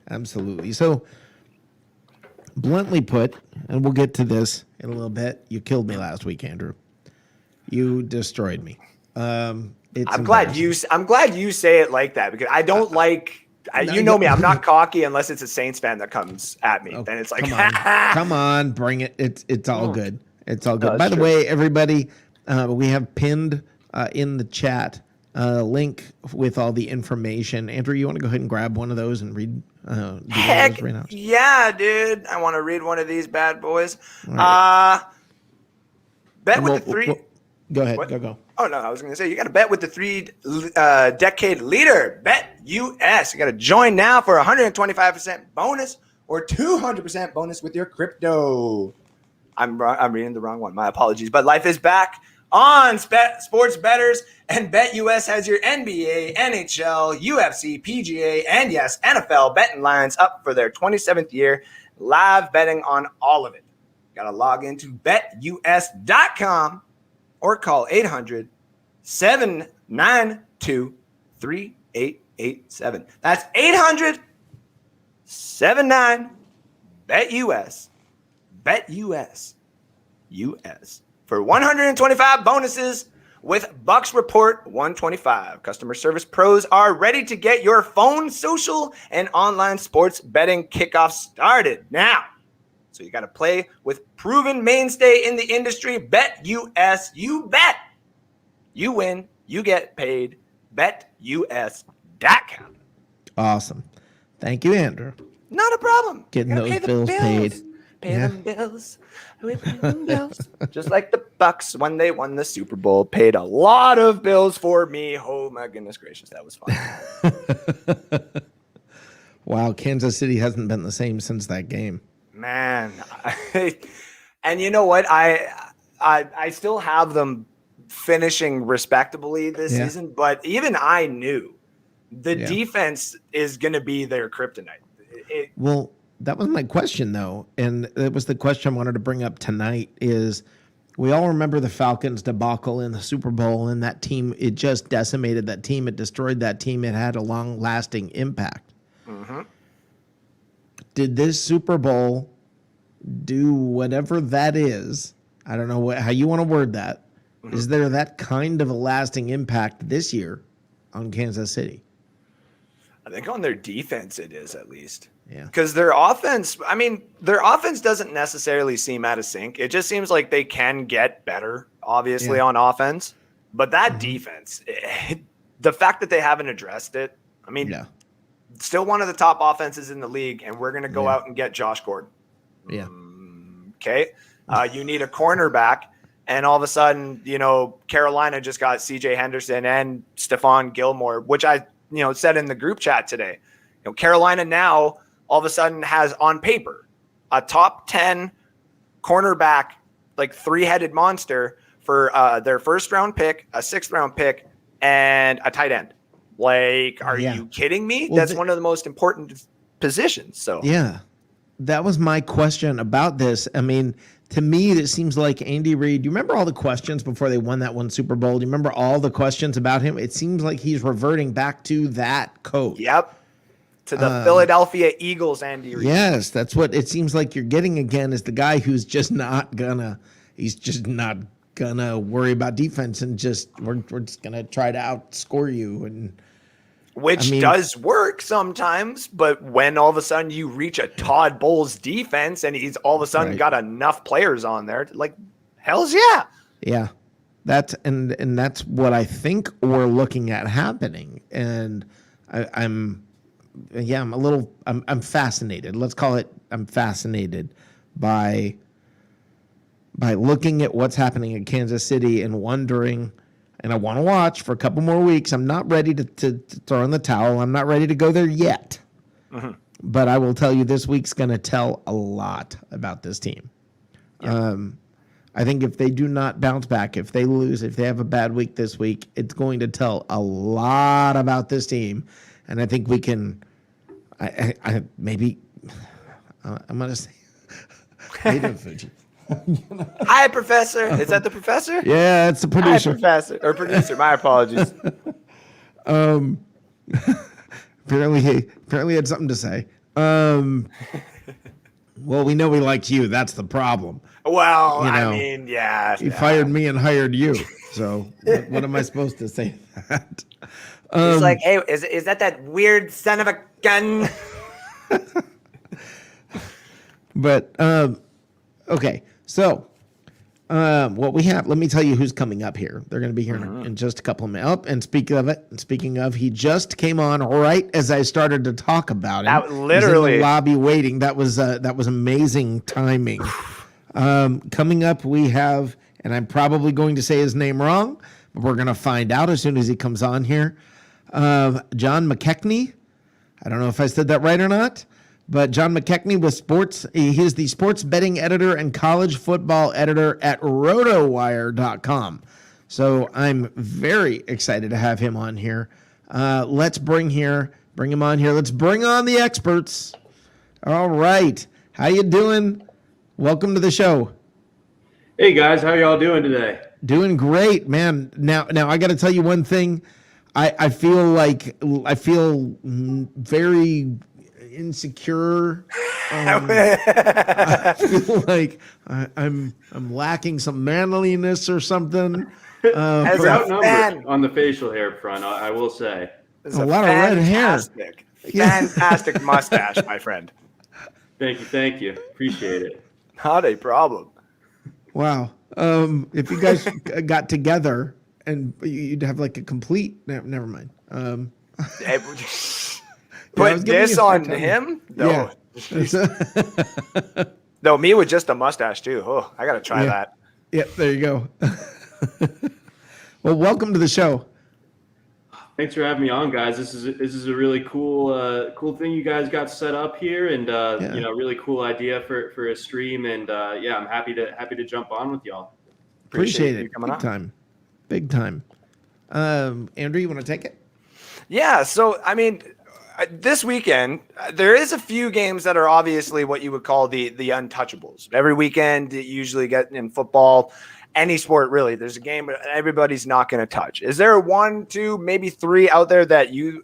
Absolutely. So, bluntly put, and we'll get to this in a little bit, you killed me last week, Andrew. You destroyed me. I'm glad you say it like that because I don't you know me. I'm not cocky unless it's a Saints fan that comes at me. Then it's like, come on, bring it. It's all good. It's all good. By the way, everybody, we have pinned in the chat a link with all the information. Andrew, you want to go ahead and grab one of those and read? Heck yeah, dude! I want to read one of these bad boys. Right. Bet with the 3. Go ahead. Go. Oh no, I was going to say you got to bet with the 3-decade leader. BetUS. You got to join now for 125% bonus or 200% bonus with your crypto. I'm reading the wrong one. My apologies. But life is back on Sports Betters, and BetUS has your NBA, NHL, UFC, PGA, and yes, NFL betting lines up for their 27th year. Live betting on all of it. Got to log into BetUS.com or call 800-792-3887. That's 800-792-3887. BetUS. BetUS. US. For 125 bonuses with Bucks Report 125. Customer service pros are ready to get your phone, social, and online sports betting kickoff started now. So you got to play with proven mainstay in the industry, BetUS. You bet. You win. You get paid. BetUS.com. Awesome. Thank you, Andrew. Not a problem. Getting those bills paid. Pay them bills. We pay them bills. Just like the Bucks when they won the Super Bowl, paid a lot of bills for me. Oh my goodness gracious, that was fun. Wow, Kansas City hasn't been the same since that game. Man, and you know what? I still have them finishing respectably this season, but even I knew the defense is going to be their kryptonite. Well, that was my question, though, and it was the question I wanted to bring up tonight is we all remember the Falcons debacle in the Super Bowl, and that team, it just decimated that team. It destroyed that team. It had a long-lasting impact. Mm-hmm. Did this Super Bowl do whatever that is? I don't know how you want to word that. Mm-hmm. Is there that kind of a lasting impact this year on Kansas City? I think on their defense it is, at least. Yeah. Because their offense doesn't necessarily seem out of sync. It just seems like they can get better, obviously, on offense. But that defense, the fact that they haven't addressed it, I mean, still one of the top offenses in the league, and we're going to go out and get Josh Gordon. Yeah. Okay. You need a cornerback, and all of a sudden, Carolina just got C.J. Henderson and Stephon Gilmore, which I said in the group chat today. Carolina now all of a sudden has on paper a top 10 cornerback, like three-headed monster for their first round pick, a sixth round pick, and a tight end. Like, are you kidding me? Well, that's one of the most important positions. So that was my question about this. I mean, to me, it seems like Andy Reid, you remember all the questions before they won that one Super Bowl? Do you remember all the questions about him? It seems like he's reverting back to that coach. Yep. To the Philadelphia Eagles, Andy Reid. Yes, that's what it seems like you're getting again, is the guy who's just not gonna worry about defense and we're just gonna try to outscore you, and which does work sometimes, but when all of a sudden you reach a Todd Bowles defense and he's all of a sudden got enough players on there, like, hell's yeah. Yeah. That's what I think we're looking at happening. And I'm fascinated. Let's call it, I'm fascinated by looking at what's happening in Kansas City and wondering, and I want to watch for a couple more weeks. I'm not ready to throw in the towel. I'm not ready to go there yet. Mm-hmm. But I will tell you, this week's going to tell a lot about this team. Yeah. I think if they do not bounce back, if they lose, if they have a bad week this week, it's going to tell a lot about this team. And I think we can, I'm going to say, Fuji. Hi, Professor. Is that the professor? Yeah, it's the producer. Hi, Professor. Or producer. My apologies. Apparently he had something to say. Well, we know he liked you. That's the problem. Well, he fired me and hired you. So what am I supposed to say to that? He's like, hey, is that weird son of a gun? But okay. So, what we have, let me tell you who's coming up here. They're going to be here in just a couple of minutes. And speaking of, he just came on right as I started to talk about him. Literally. He's in the lobby waiting. That was amazing timing. Coming up, we have, and I'm probably going to say his name wrong, but we're going to find out as soon as he comes on here. John McKechnie. I don't know if I said that right or not. But John McKechnie with sports, he is the sports betting editor and college football editor at rotowire.com. So I'm very excited to have him on here. Let's bring him on here. Let's bring on the experts. All right. How you doing? Welcome to the show. Hey guys, how y'all doing today? Doing great, man. Now I got to tell you one thing. I feel very insecure. I feel like I'm lacking some manliness or something. As We're a outnumbered fan, on the facial hair front, I will say. there's A lot of red hair. fantastic mustache, my friend. Thank you. Appreciate it. Not a problem. Wow. If you guys got together and you'd have like a complete. Never mind. Hey, I was Put giving this you a hard on time. him? No. Yeah. No, me with just a mustache too. Oh, I gotta try Yeah. that. Yep. There you go. Well, welcome to the show. Thanks for having me on, guys. This is a really cool thing you guys got set up here, and really cool idea for a stream. And I'm happy to jump on with y'all. Appreciate you it. coming on. Big time. Andrew, you want to take it? Yeah. So, I mean, this weekend, there is a few games that are obviously what you would call the untouchables. Every weekend, you usually get in football, any sport really, there's a game everybody's not going to touch. Is there 1, 2, maybe 3 out there that you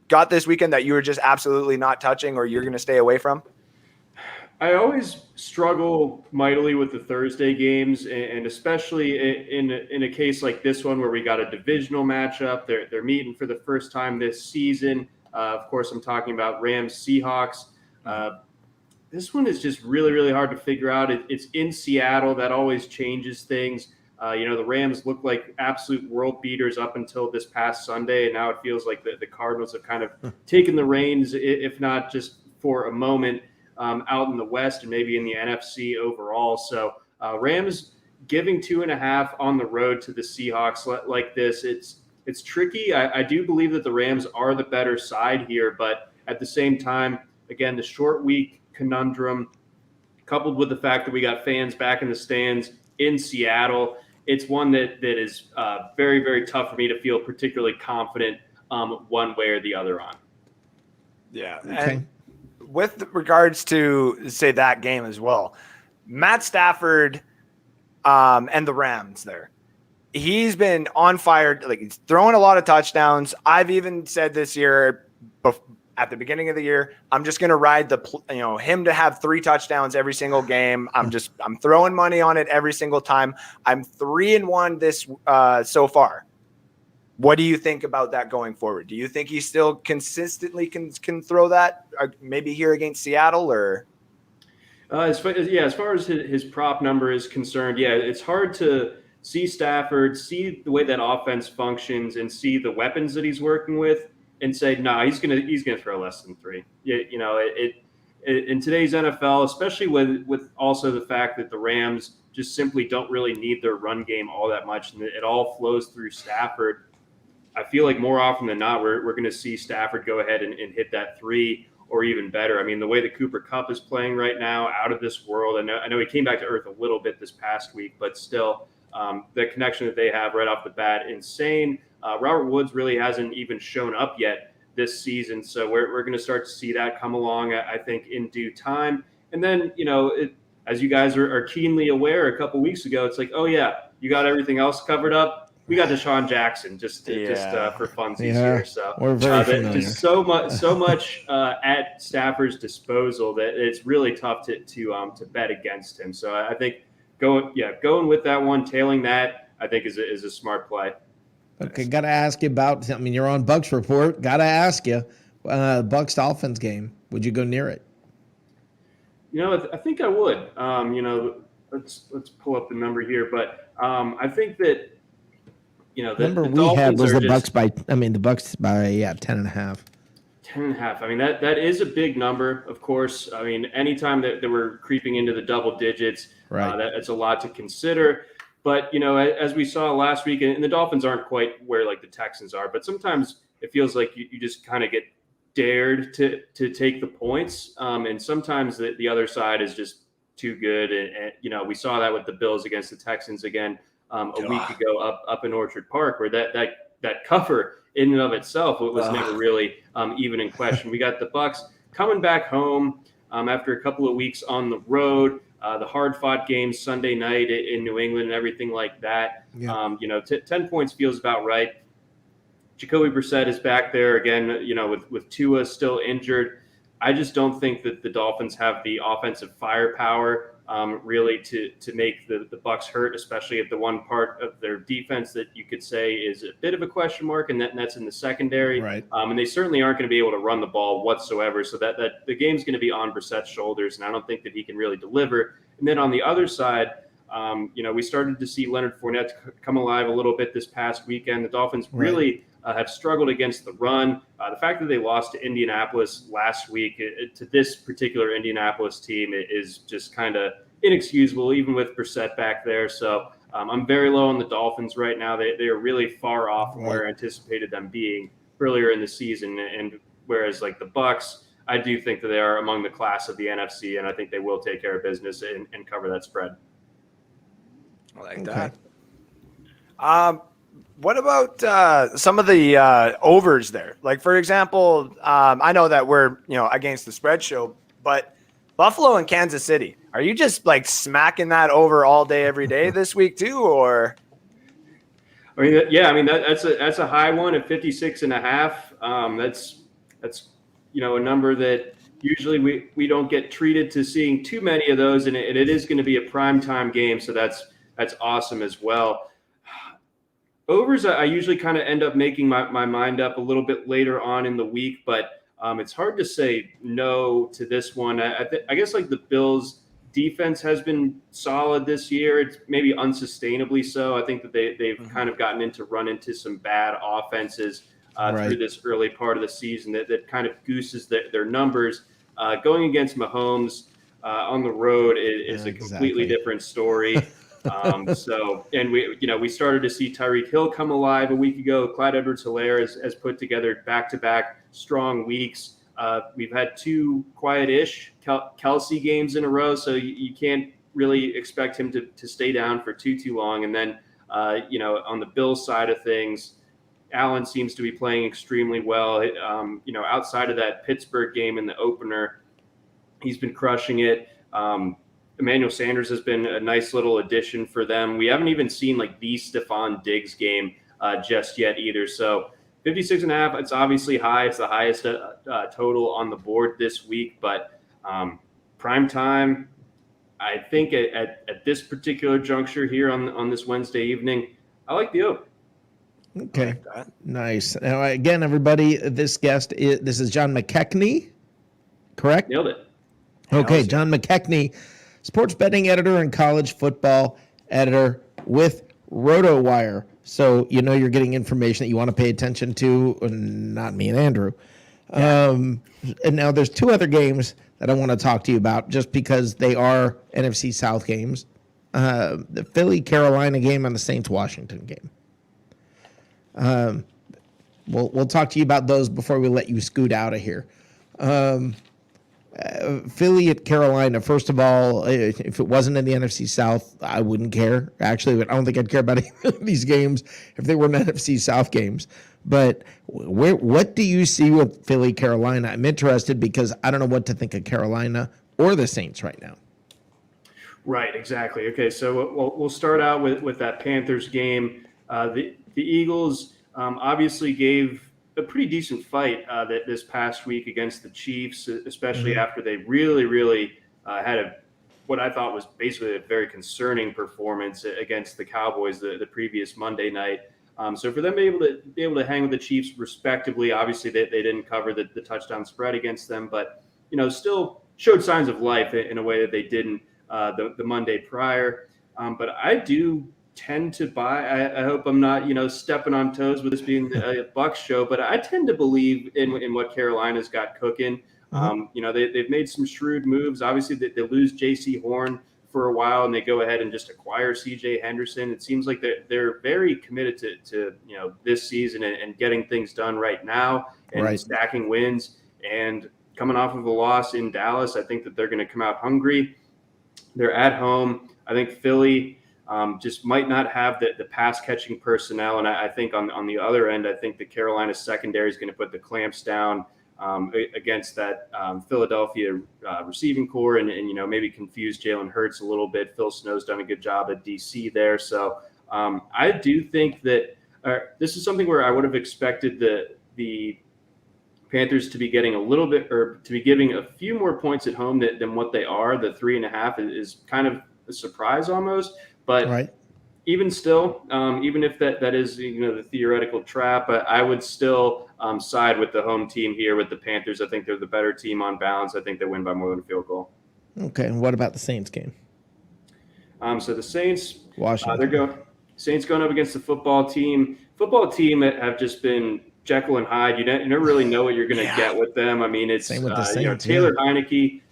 got this weekend that you were just absolutely not touching or you're going to stay away from? I always struggle mightily with the Thursday games, and especially in a case like this one where we got a divisional matchup. They're meeting for the first time this season. Of course, I'm talking about Rams Seahawks. This one is just really, really hard to figure out. It's in Seattle. That always changes things. The Rams look like absolute world beaters up until this past Sunday, and now it feels like the Cardinals have kind of taken the reins, if not just for a moment, out in the West and maybe in the NFC overall. So Rams giving 2.5 on the road to the Seahawks like this, it's tricky. I do believe that the Rams are the better side here, but at the same time, again, the short week conundrum, coupled with the fact that we got fans back in the stands in Seattle, it's one that is very, very tough for me to feel particularly confident one way or the other on. Yeah. Okay. And with regards to, say, that game as well, Matt Stafford and the Rams there, he's been on fire. Like, he's throwing a lot of touchdowns. I've even said this year, at the beginning of the year, I'm just going to ride him to have 3 touchdowns every single game. I'm throwing money on it every single time. I'm 3-1 this so far. What do you think about that going forward? Do you think he still consistently can throw that, maybe here against Seattle, or? As far as his prop number is concerned, it's hard to see Stafford, see the way that offense functions, and see the weapons that he's working with, and say, no, he's gonna throw less than 3. In today's NFL, especially with also the fact that the Rams just simply don't really need their run game all that much, and it all flows through Stafford. I feel like more often than not, we're going to see Stafford go ahead and hit that 3 or even better. I mean, the way that Cooper Kupp is playing right now, out of this world. I know he came back to earth a little bit this past week, but still, the connection that they have right off the bat, insane. Robert Woods really hasn't even shown up yet this season, so we're going to start to see that come along, I think, in due time. And then, as you guys are keenly aware, a couple weeks ago, it's like, oh yeah, you got everything else covered up. We got Deshaun Jackson just for funsies here. So we're very familiar. Just so much at Stafford's disposal that it's really tough to bet against him. So I think going with that one, tailing that, I think is a smart play. Okay, got to ask you about. I mean, you're on Bucks Report. Got to ask you, Bucks Dolphins game. Would you go near it? I think I would. Let's pull up the number here, but I think that. The number we Dolphins had was the Bucks by 10.5. 10.5. I mean, that is a big number, of course. I mean, anytime that we're creeping into the double digits, right. That's a lot to consider. But, as we saw last week, and the Dolphins aren't quite where like the Texans are, but sometimes it feels like you just kind of get dared to take the points. And sometimes the other side is just too good. And we saw that with the Bills against the Texans again a week ago up in Orchard Park, where that cover in and of itself was never really even in question. We got the Bucks coming back home after a couple of weeks on the road. The hard-fought games Sunday night in New England and everything like that. Yeah. 10 points feels about right. Jacoby Brissett is back there again, with Tua still injured. I just don't think that the Dolphins have the offensive firepower really to make the Bucks hurt, especially at the one part of their defense that you could say is a bit of a question mark, and that's in the secondary. Right. And they certainly aren't going to be able to run the ball whatsoever. So that the game's going to be on Brissett's shoulders, and I don't think that he can really deliver. And then on the other side, we started to see Leonard Fournette come alive a little bit this past weekend. The Dolphins really have struggled against the run. The fact that they lost to Indianapolis last week to this particular Indianapolis team is just kind of inexcusable, even with Brissett back there. So I'm very low on the Dolphins right now. They are really far off from where I anticipated them being earlier in the season. And whereas like the Bucks, I do think that they are among the class of the NFC, and I think they will take care of business and cover that spread. I like that. What about some of the overs there? Like, for example, I know that we're, against the spread show, but Buffalo and Kansas City, are you just like smacking that over all day, every day this week too? Or? That's a high one at 56.5. That's a number that usually we don't get treated to seeing too many of those. And it is going to be a primetime game. So that's awesome as well. Overs, I usually kind of end up making my mind up a little bit later on in the week, but it's hard to say no to this one. I guess like the Bills defense has been solid this year. It's maybe unsustainably so. I think that they've kind of gotten run into some bad offenses through this early part of the season that kind of gooses their numbers. Going against Mahomes on the road is a completely different story. We started to see Tyreek Hill come alive a week ago. Clyde Edwards-Helaire has put together back-to-back strong weeks. We've had two quiet-ish Kelsey games in a row, so you can't really expect him to stay down for too long. And then, on the Bills side of things, Allen seems to be playing extremely well. Outside of that Pittsburgh game in the opener, he's been crushing it. Emmanuel Sanders has been a nice little addition for them. We haven't even seen like the Stephon Diggs game just yet either. So 56.5, it's obviously high. It's the highest total on the board this week, but prime time, I think at this particular juncture here on this Wednesday evening, I like the over. Okay, nice. Now, again, everybody, this is John McKechnie, correct? Nailed it. Okay, John McKechnie, sports betting editor and college football editor with RotoWire. So you're getting information that you want to pay attention to, not me and Andrew. Yeah. And now there's two other games that I want to talk to you about just because they are NFC South games. The Philly-Carolina game and the Saints-Washington game. We'll talk to you about those before we let you scoot out of here. Philly at Carolina, first of all, if it wasn't in the NFC South, I wouldn't care. Actually, I don't think I'd care about any of these games if they were NFC South games. But what do you see with Philly, Carolina? I'm interested because I don't know what to think of Carolina or the Saints right now. Right, exactly. Okay, so we'll start out with that Panthers game. The Eagles obviously gave a pretty decent fight this past week against the Chiefs, especially after they really had what I thought was basically a very concerning performance against the Cowboys the previous Monday night. So for them to be able to hang with the Chiefs respectably, obviously they didn't cover the touchdown spread against them, but still showed signs of life in a way that they didn't the Monday prior. But I do tend to buy. I hope I'm not, stepping on toes with this being a Bucs show, but I tend to believe in what Carolina's got cooking. They've made some shrewd moves. Obviously, they lose J.C. Horn for a while, and they go ahead and just acquire C.J. Henderson. It seems like they're very committed to this season and getting things done right now and stacking wins. And coming off of a loss in Dallas, I think that they're going to come out hungry. They're at home. I think Philly just might not have the pass catching personnel. And I think on the other end, I think the Carolina secondary is going to put the clamps down against that Philadelphia receiving core and maybe confuse Jalen Hurts a little bit. Phil Snow's done a good job at DC there. So I do think that this is something where I would have expected the Panthers to be getting a little bit, or to be giving a few more points at home than what they are. The 3.5 is kind of a surprise almost, but Right. even still, even if that is, the theoretical trap, I would still side with the home team here with the Panthers. I think they're the better team on balance. I think they win by more than a field goal. Okay. And what about the Saints game? So the Saints, Washington. Saints going up against the football team. Football team have just been Jekyll and Hyde. You never really know what you're going to get with them. I mean, it's Same with the Saints, Taylor Heineke.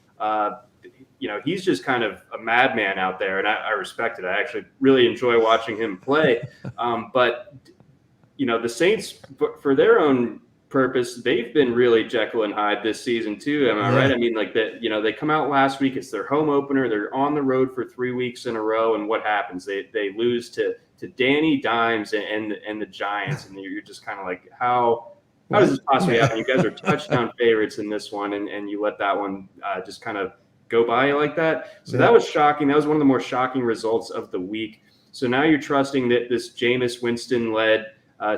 He's just kind of a madman out there, and I respect it. I actually really enjoy watching him play. But the Saints, for their own purpose, they've been really Jekyll and Hyde this season too. Am I right? I mean, they come out last week. It's their home opener. They're on the road for 3 weeks in a row, and what happens? They lose to Danny Dimes and the Giants, and you're just kind of like, how does this possibly happen? You guys are touchdown favorites in this one, and you let that one just kind of go by like that. So that was shocking. That was one of the more shocking results of the week. So now you're trusting that this Jameis Winston-led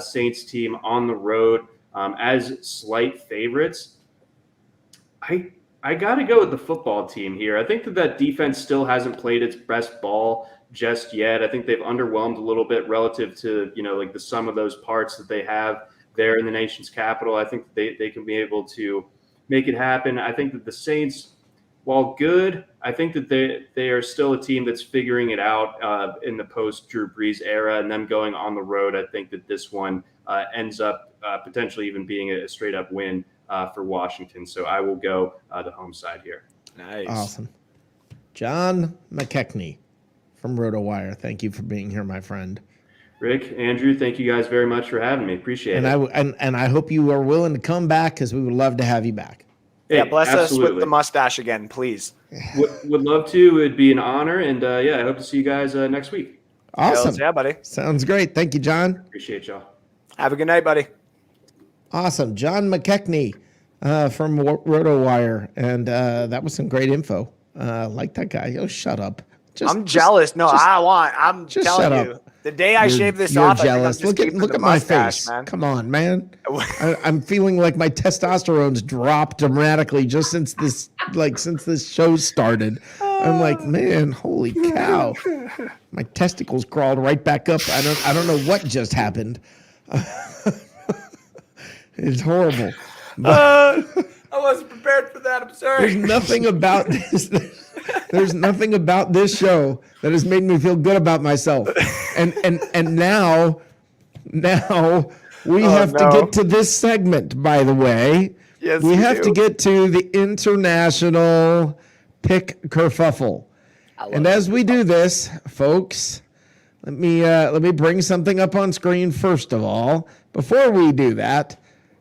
Saints team on the road as slight favorites. I got to go with the football team here. I think that defense still hasn't played its best ball just yet. I think they've underwhelmed a little bit relative to, like the sum of those parts that they have there in the nation's capital. I think they can be able to make it happen. I think that the Saints, while good, I think that they are still a team that's figuring it out in the post-Drew Brees era, and them going on the road. I think that this one ends up potentially even being a straight-up win for Washington. So I will go the home side here. Nice. Awesome. John McKechnie from RotoWire. Thank you for being here, my friend. Rick, Andrew, thank you guys very much for having me. Appreciate it. And I hope you are willing to come back, because we would love to have you back. Yeah, bless absolutely. us with the mustache again, please. Would love to. It'd be an honor. And I hope to see you guys next week. Awesome. Yeah, buddy. Sounds great. Thank you, John. Appreciate y'all. Have a good night, buddy. Awesome. John McKechnie from RotoWire. And that was some great info. Like that guy. Oh, shut up. I'm jealous. I'm just telling shut you. up. The day I shave this You're off, jealous. I think I'm just Look keeping at the my mustache, face. man. Come on, man. I'm feeling like my testosterone's dropped dramatically just since this show started. I'm like, man, holy cow. My testicles crawled right back up. I don't know what just happened. It's horrible. I wasn't prepared for that. I'm sorry. There's nothing about this. There's nothing about this show that has made me feel good about myself. And now we have to get to this segment, by the way. Yes, we have do. to get to the international pick kerfuffle. And as we do this, folks, let me bring something up on screen first of all. Before we do that,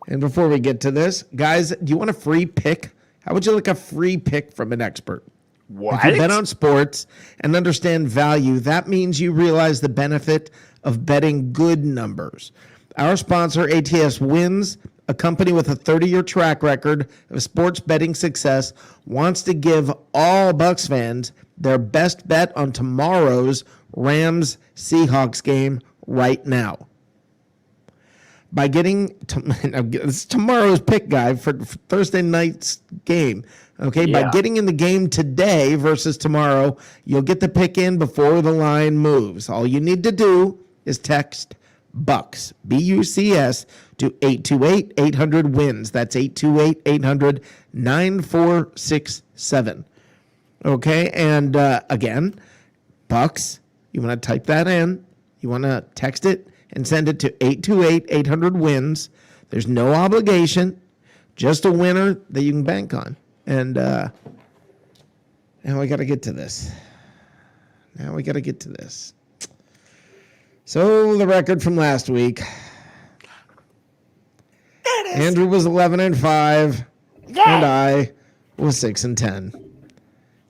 and before we get to this, guys, do you want a free pick? How would you like a free pick from an expert? What? If you bet on sports and understand value, that means you realize the benefit of betting good numbers. Our sponsor, ATS Wins, a company with a 30-year track record of sports betting success, wants to give all Bucs fans their best bet on tomorrow's Rams-Seahawks game right now. By getting tomorrow's pick guide for Thursday night's game. Okay, Yeah. by getting in the game today versus tomorrow, you'll get the pick in before the line moves. All you need to do is text BUCS, B-U-C-S, to 828-800-WINS. That's 828-800-9467. Okay, and again, BUCS, you want to type that in. You want to text it and send it to 828-800-WINS. There's no obligation, just a winner that you can bank on. And now we got to get to this. So the record from last week. Andrew was 11-5, and I was 6-10.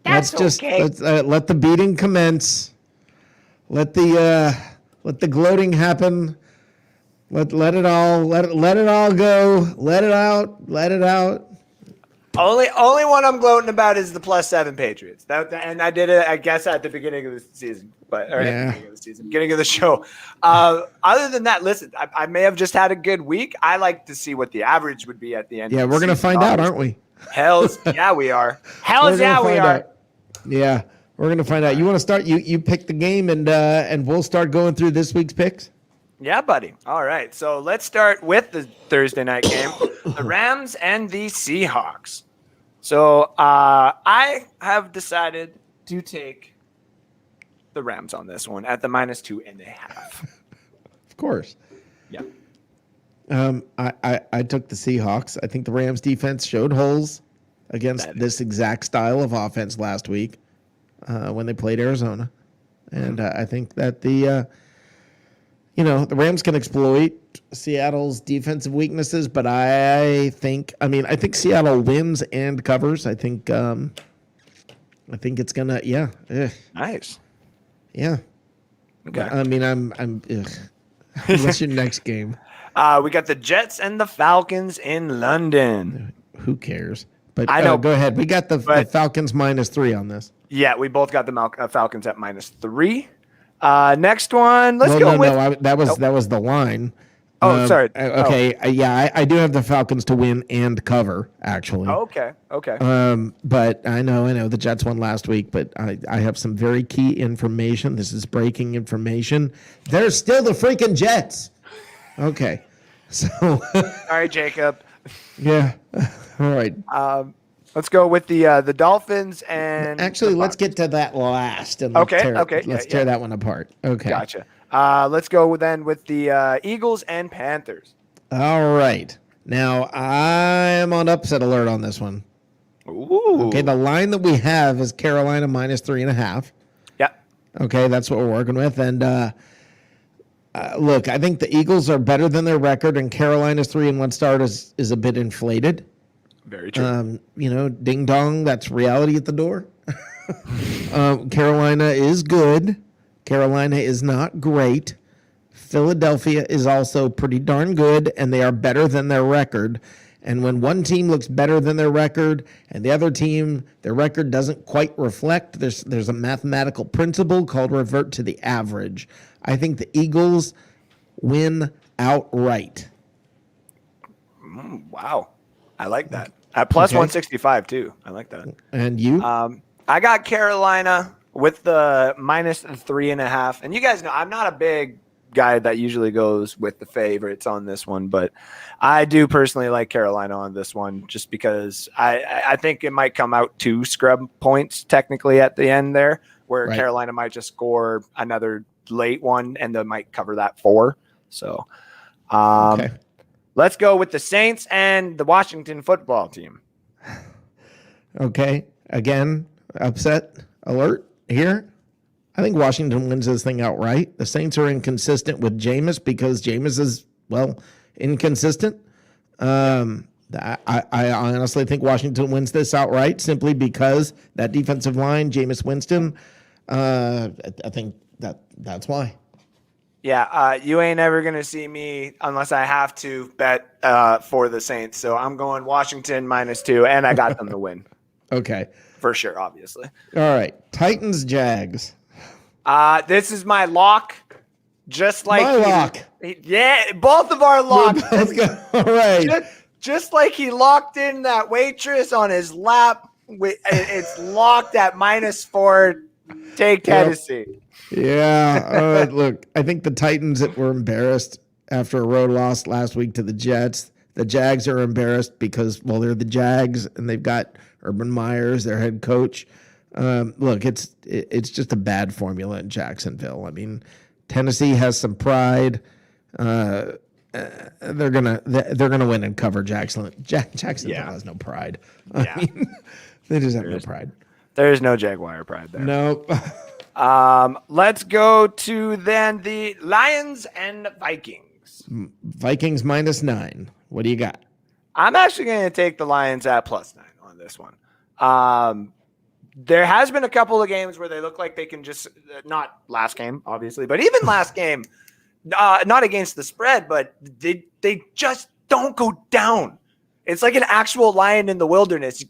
That's Let's okay. let the beating commence. Let the gloating happen. Let it all go. Let it out. Only one I'm gloating about is the +7 Patriots. And I did it, I guess, at the beginning of the season, at the beginning of the show. Other than that, listen, I may have just had a good week. I like to see what the average would be at the end. Yeah, of the we're gonna season, find out, aren't we? Hells yeah, we are. We're Hells gonna yeah, we find are. out. Yeah, we're gonna find out. You want to start? You pick the game, and we'll start going through this week's picks. Yeah, buddy. All right. So let's start with the Thursday night game, the Rams and the Seahawks. So I have decided to take the Rams on this one at the -2.5. Of course. Yeah. I took the Seahawks. I think the Rams defense showed holes against this exact style of offense last week when they played Arizona. And I think that the Rams can exploit Seattle's defensive weaknesses, but I think Seattle wins and covers. I think it's gonna, Nice. yeah. Okay. I mean, I'm. What's your next game? We got the Jets and the Falcons in London. Who cares? But I know. Go ahead. We got the Falcons -3 on this. Yeah, we both got the Falcons at -3. Next one, let's go with. That was the line. Oh, sorry. Okay. Yeah, I do have the Falcons to win and cover, actually. Oh, okay. But I know the Jets won last week, but I have some very key information. This is breaking information. They're still the freaking Jets. Okay. So. All right, Jacob. Yeah. All right. Let's go with the Dolphins and. Actually, let's get to that last. And let's tear that one apart. Okay. Gotcha. Let's go then with the Eagles and Panthers. All right. Now, I'm on upset alert on this one. Ooh. Okay, the line that we have is Carolina -3.5. Yeah. Okay, that's what we're working with. And look, I think the Eagles are better than their record, and Carolina's 3-1 start is a bit inflated. Very true. Ding dong, that's reality at the door. Carolina is good. Carolina is not great. Philadelphia is also pretty darn good, and they are better than their record. And when one team looks better than their record and the other team, their record doesn't quite reflect, there's a mathematical principle called revert to the average. I think the Eagles win outright. Wow. I like that. At +165 too. I like that. And you? I got Carolina with the -3.5. And you guys know I'm not a big guy that usually goes with the favorites on this one, but I do personally like Carolina on this one just because I think it might come out 2 scrub points technically at the end there, where Carolina might just score another late one and they might cover that 4. So Okay. Let's go with the Saints and the Washington football team. Okay. Again, upset alert here. I think Washington wins this thing outright. The Saints are inconsistent with Jameis because Jameis is, inconsistent. I honestly think Washington wins this outright simply because that defensive line, Jameis Winston, I think that's why. Yeah, you ain't ever going to see me unless I have to bet for the Saints. So I'm going Washington -2, and I got them to win. Okay. For sure, obviously. All right. Titans, Jags. This is my lock. Just like my lock. Yeah, both of our locks. All right. Just like he locked in that waitress on his lap. It's locked at -4. Take Tennessee. Yeah. Look, I think the Titans were embarrassed after a road loss last week to the Jets. The Jags are embarrassed because, they're the Jags and they've got Urban Myers, their head coach. Look, it's just a bad formula in Jacksonville. I mean, Tennessee has some pride. They're gonna win and cover Jacksonville. Jacksonville has no pride. Yeah. I mean, they just have no pride. There's no Jaguar pride there. Nope. Let's go to then the Lions and Vikings. Vikings -9. What do you got? I'm actually going to take the Lions at +9 on this one. There has been a couple of games where they look like they can just not last game, obviously, but even last game, not against the spread, but they just don't go down. It's like an actual lion in the wilderness.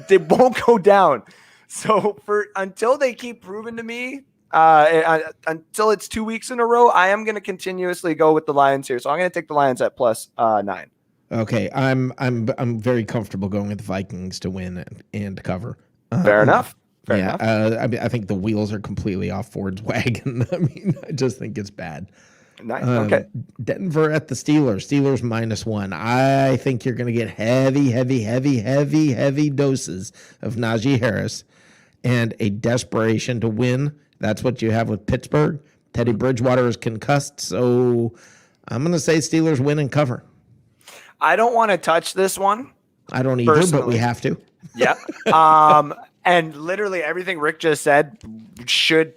They won't go down. So until they keep proving to me, until it's 2 weeks in a row, I am going to continuously go with the Lions here. So I'm going to take the Lions at plus 9. Okay, I'm very comfortable going with the Vikings to win and cover. Fair enough. Fair yeah, enough. I mean, I think the wheels are completely off Ford's wagon. I mean, I just think it's bad. Nice. Okay. Denver at the Steelers. Steelers -1. I think you're going to get heavy doses of Najee Harris and a desperation to win. That's what you have with Pittsburgh. Teddy Bridgewater is concussed, so I'm going to say Steelers win and cover. I don't want to touch this one. I don't either, personally, but we have to. Yeah. And literally everything Rick just said should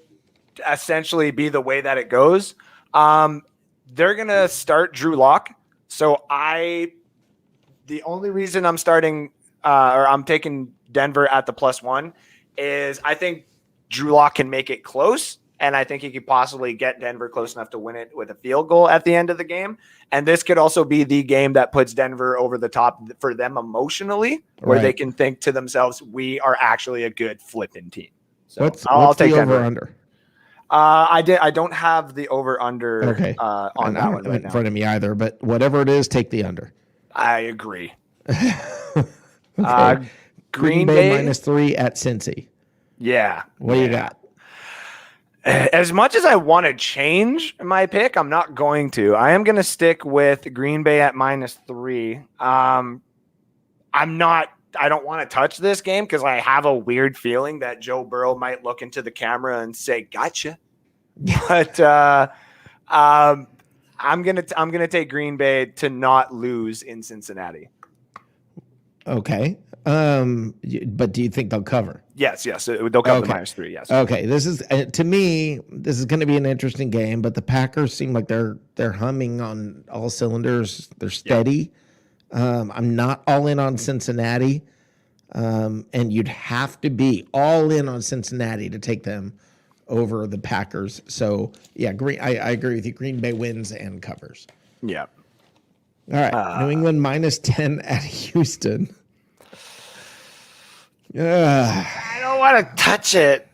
essentially be the way that it goes. They're going to start Drew Lock. So the only reason I'm starting or I'm taking Denver at the +1 is I think Drew Lock can make it close. And I think he could possibly get Denver close enough to win it with a field goal at the end of the game. And this could also be the game that puts Denver over the top for them emotionally, where they can think to themselves, we are actually a good flipping team. So I'll take the Denver. over-under? I don't have the over-under on that one right in front of me either, but whatever it is, take the under. I agree. Okay. Green Bay -3 at Cincy. Yeah. What do you got? As much as I want to change my pick, I'm not going to. I am going to stick with Green Bay at -3. I don't want to touch this game because I have a weird feeling that Joe Burrow might look into the camera and say, "Gotcha." But I'm gonna take Green Bay to not lose in Cincinnati. Okay. But do you think they'll cover? Yes. They'll cover the -3. Yes. Okay. This is to me. This is going to be an interesting game. But the Packers seem like they're humming on all cylinders. They're steady. I'm not all in on Cincinnati, and you'd have to be all in on Cincinnati to take them over the Packers. So yeah, I agree with you. Green Bay wins and covers. Yeah. All right. New England -10 at Houston. I don't want to touch it.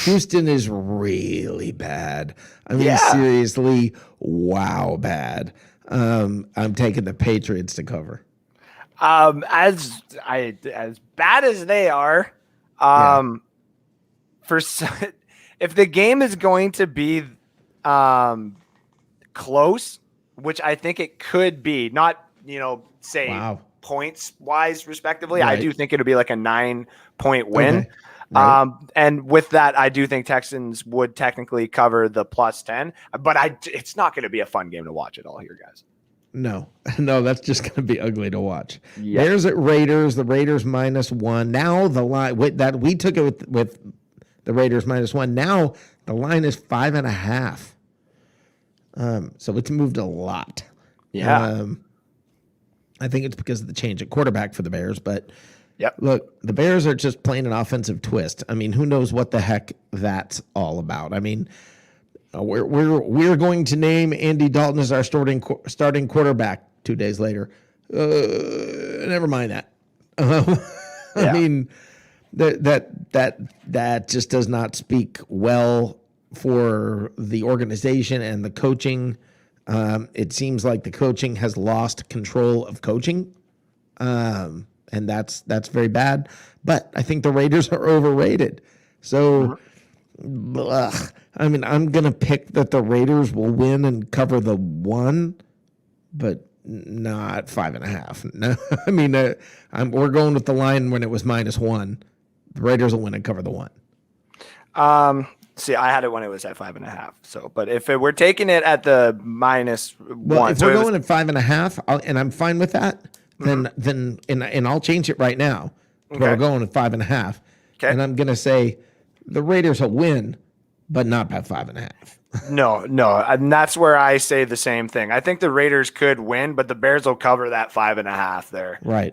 Houston is really bad. I mean, seriously, wow, bad. I'm taking the Patriots to cover. As bad as they are, if the game is going to be close, which I think it could be, not say points wise respectively, I do think it'll be like a 9-point win. Okay. Right. And with that, I do think Texans would technically cover the +10, but it's not going to be a fun game to watch at all here, guys. No, that's just going to be ugly to watch. Yeah. There's at Raiders, the Raiders -1. Now the line that we took it with the Raiders -1. Now the line is 5.5. So it's moved a lot. Yeah. I think it's because of the change at quarterback for the Bears, but look, the Bears are just playing an offensive twist. I mean, who knows what the heck that's all about? I mean, we're going to name Andy Dalton as our starting quarterback 2 days later. Never mind that. I mean, that just does not speak well for the organization and the coaching. It seems like the coaching has lost control of coaching, and that's very bad. But I think the Raiders are overrated. So, I mean, I'm gonna pick that the Raiders will win and cover the 1, but not 5.5. No, I mean, we're going with the line when it was -1. The Raiders will win and cover the 1. See, I had it when it was at 5.5. So, but if we're taking it at the -1, if we're going at 5.5, and I'm fine with that, then I'll change it right now. Okay. We're going at 5.5, and I'm gonna say the Raiders will win, but not by 5.5. No, and that's where I say the same thing. I think the Raiders could win, but the Bears will cover that 5.5 there. Right.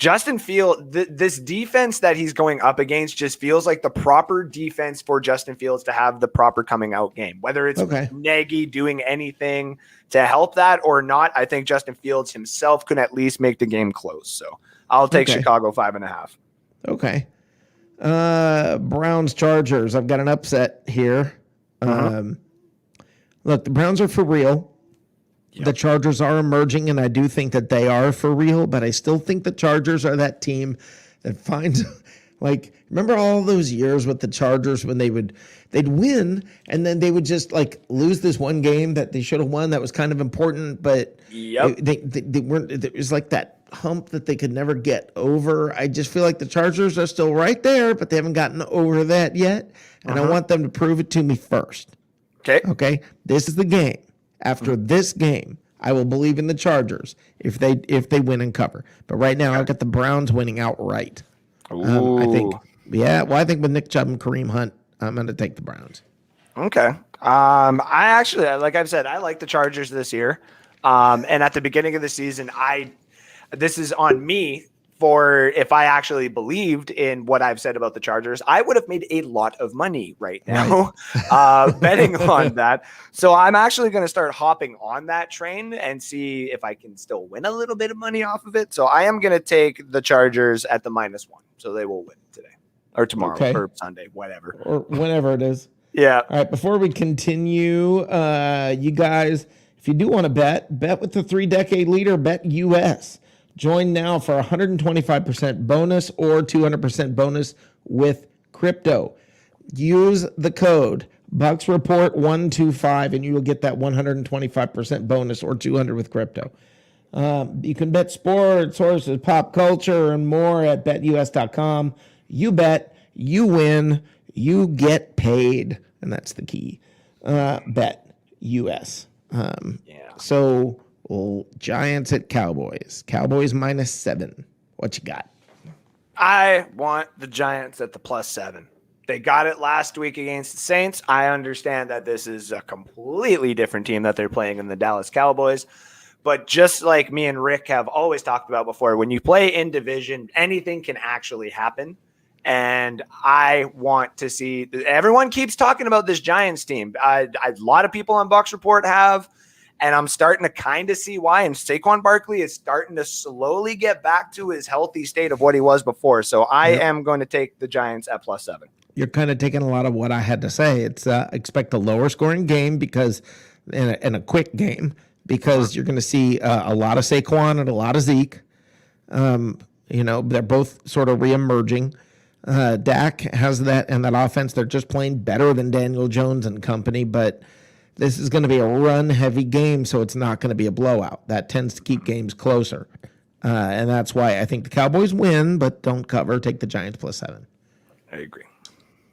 Justin Fields, this defense that he's going up against just feels like the proper defense for Justin Fields to have the proper coming out game. Whether it's Nagy doing anything to help that or not, I think Justin Fields himself could at least make the game close. So I'll take Chicago 5.5. Okay. Browns Chargers. I've got an upset here. Look, the Browns are for real. Yep. The Chargers are emerging, and I do think that they are for real, but I still think the Chargers are that team that finds, like, remember all those years with the Chargers when they'd win, and then they would just, like, lose this one game that they should have won that was kind of important, but they weren't, it was like that hump that they could never get over. I just feel like the Chargers are still right there, but they haven't gotten over that yet, and I want them to prove it to me first. Okay? This is the game. After this game, I will believe in the Chargers if they win and cover. But right now, I've got the Browns winning outright. I think with Nick Chubb and Kareem Hunt, I'm going to take the Browns. Okay. I actually, like I've said, I like the Chargers this year. And at the beginning of the season, this is on me. For if I actually believed in what I've said about the Chargers, I would have made a lot of money right now betting on that. So I'm actually going to start hopping on that train and see if I can still win a little bit of money off of it. So I am going to take the Chargers at the -1. So they will win today or tomorrow or Sunday, whatever. Or whenever it is. Yeah. All right. Before we continue, you guys, if you do want to bet with the 3-decade leader, BetUS. Join now for 125% bonus or 200% bonus with crypto. Use the code BucksReport125 and you will get that 125% bonus or 200 with crypto. You can bet sports, horses, pop culture, and more at BetUS.com. You bet, you win, you get paid, and that's the key. BetUS. So. Well, Giants at Cowboys. Cowboys -7. What you got? I want the Giants at the +7. They got it last week against the Saints. I understand that this is a completely different team that they're playing in the Dallas Cowboys. But just like me and Rick have always talked about before, when you play in division, anything can actually happen. And I want to see – everyone keeps talking about this Giants team. A lot of people on Bucks Report have – and I'm starting to kind of see why. And Saquon Barkley is starting to slowly get back to his healthy state of what he was before. So I am going to take the Giants at +7. You're kind of taking a lot of what I had to say. It's expect a lower scoring game because in a quick game because you're going to see a lot of Saquon and a lot of Zeke. They're both sort of reemerging. Dak has that and that offense. They're just playing better than Daniel Jones and company, but this is going to be a run-heavy game, so it's not going to be a blowout. That tends to keep games closer. And that's why I think the Cowboys win, but don't cover. Take the Giants +7. I agree.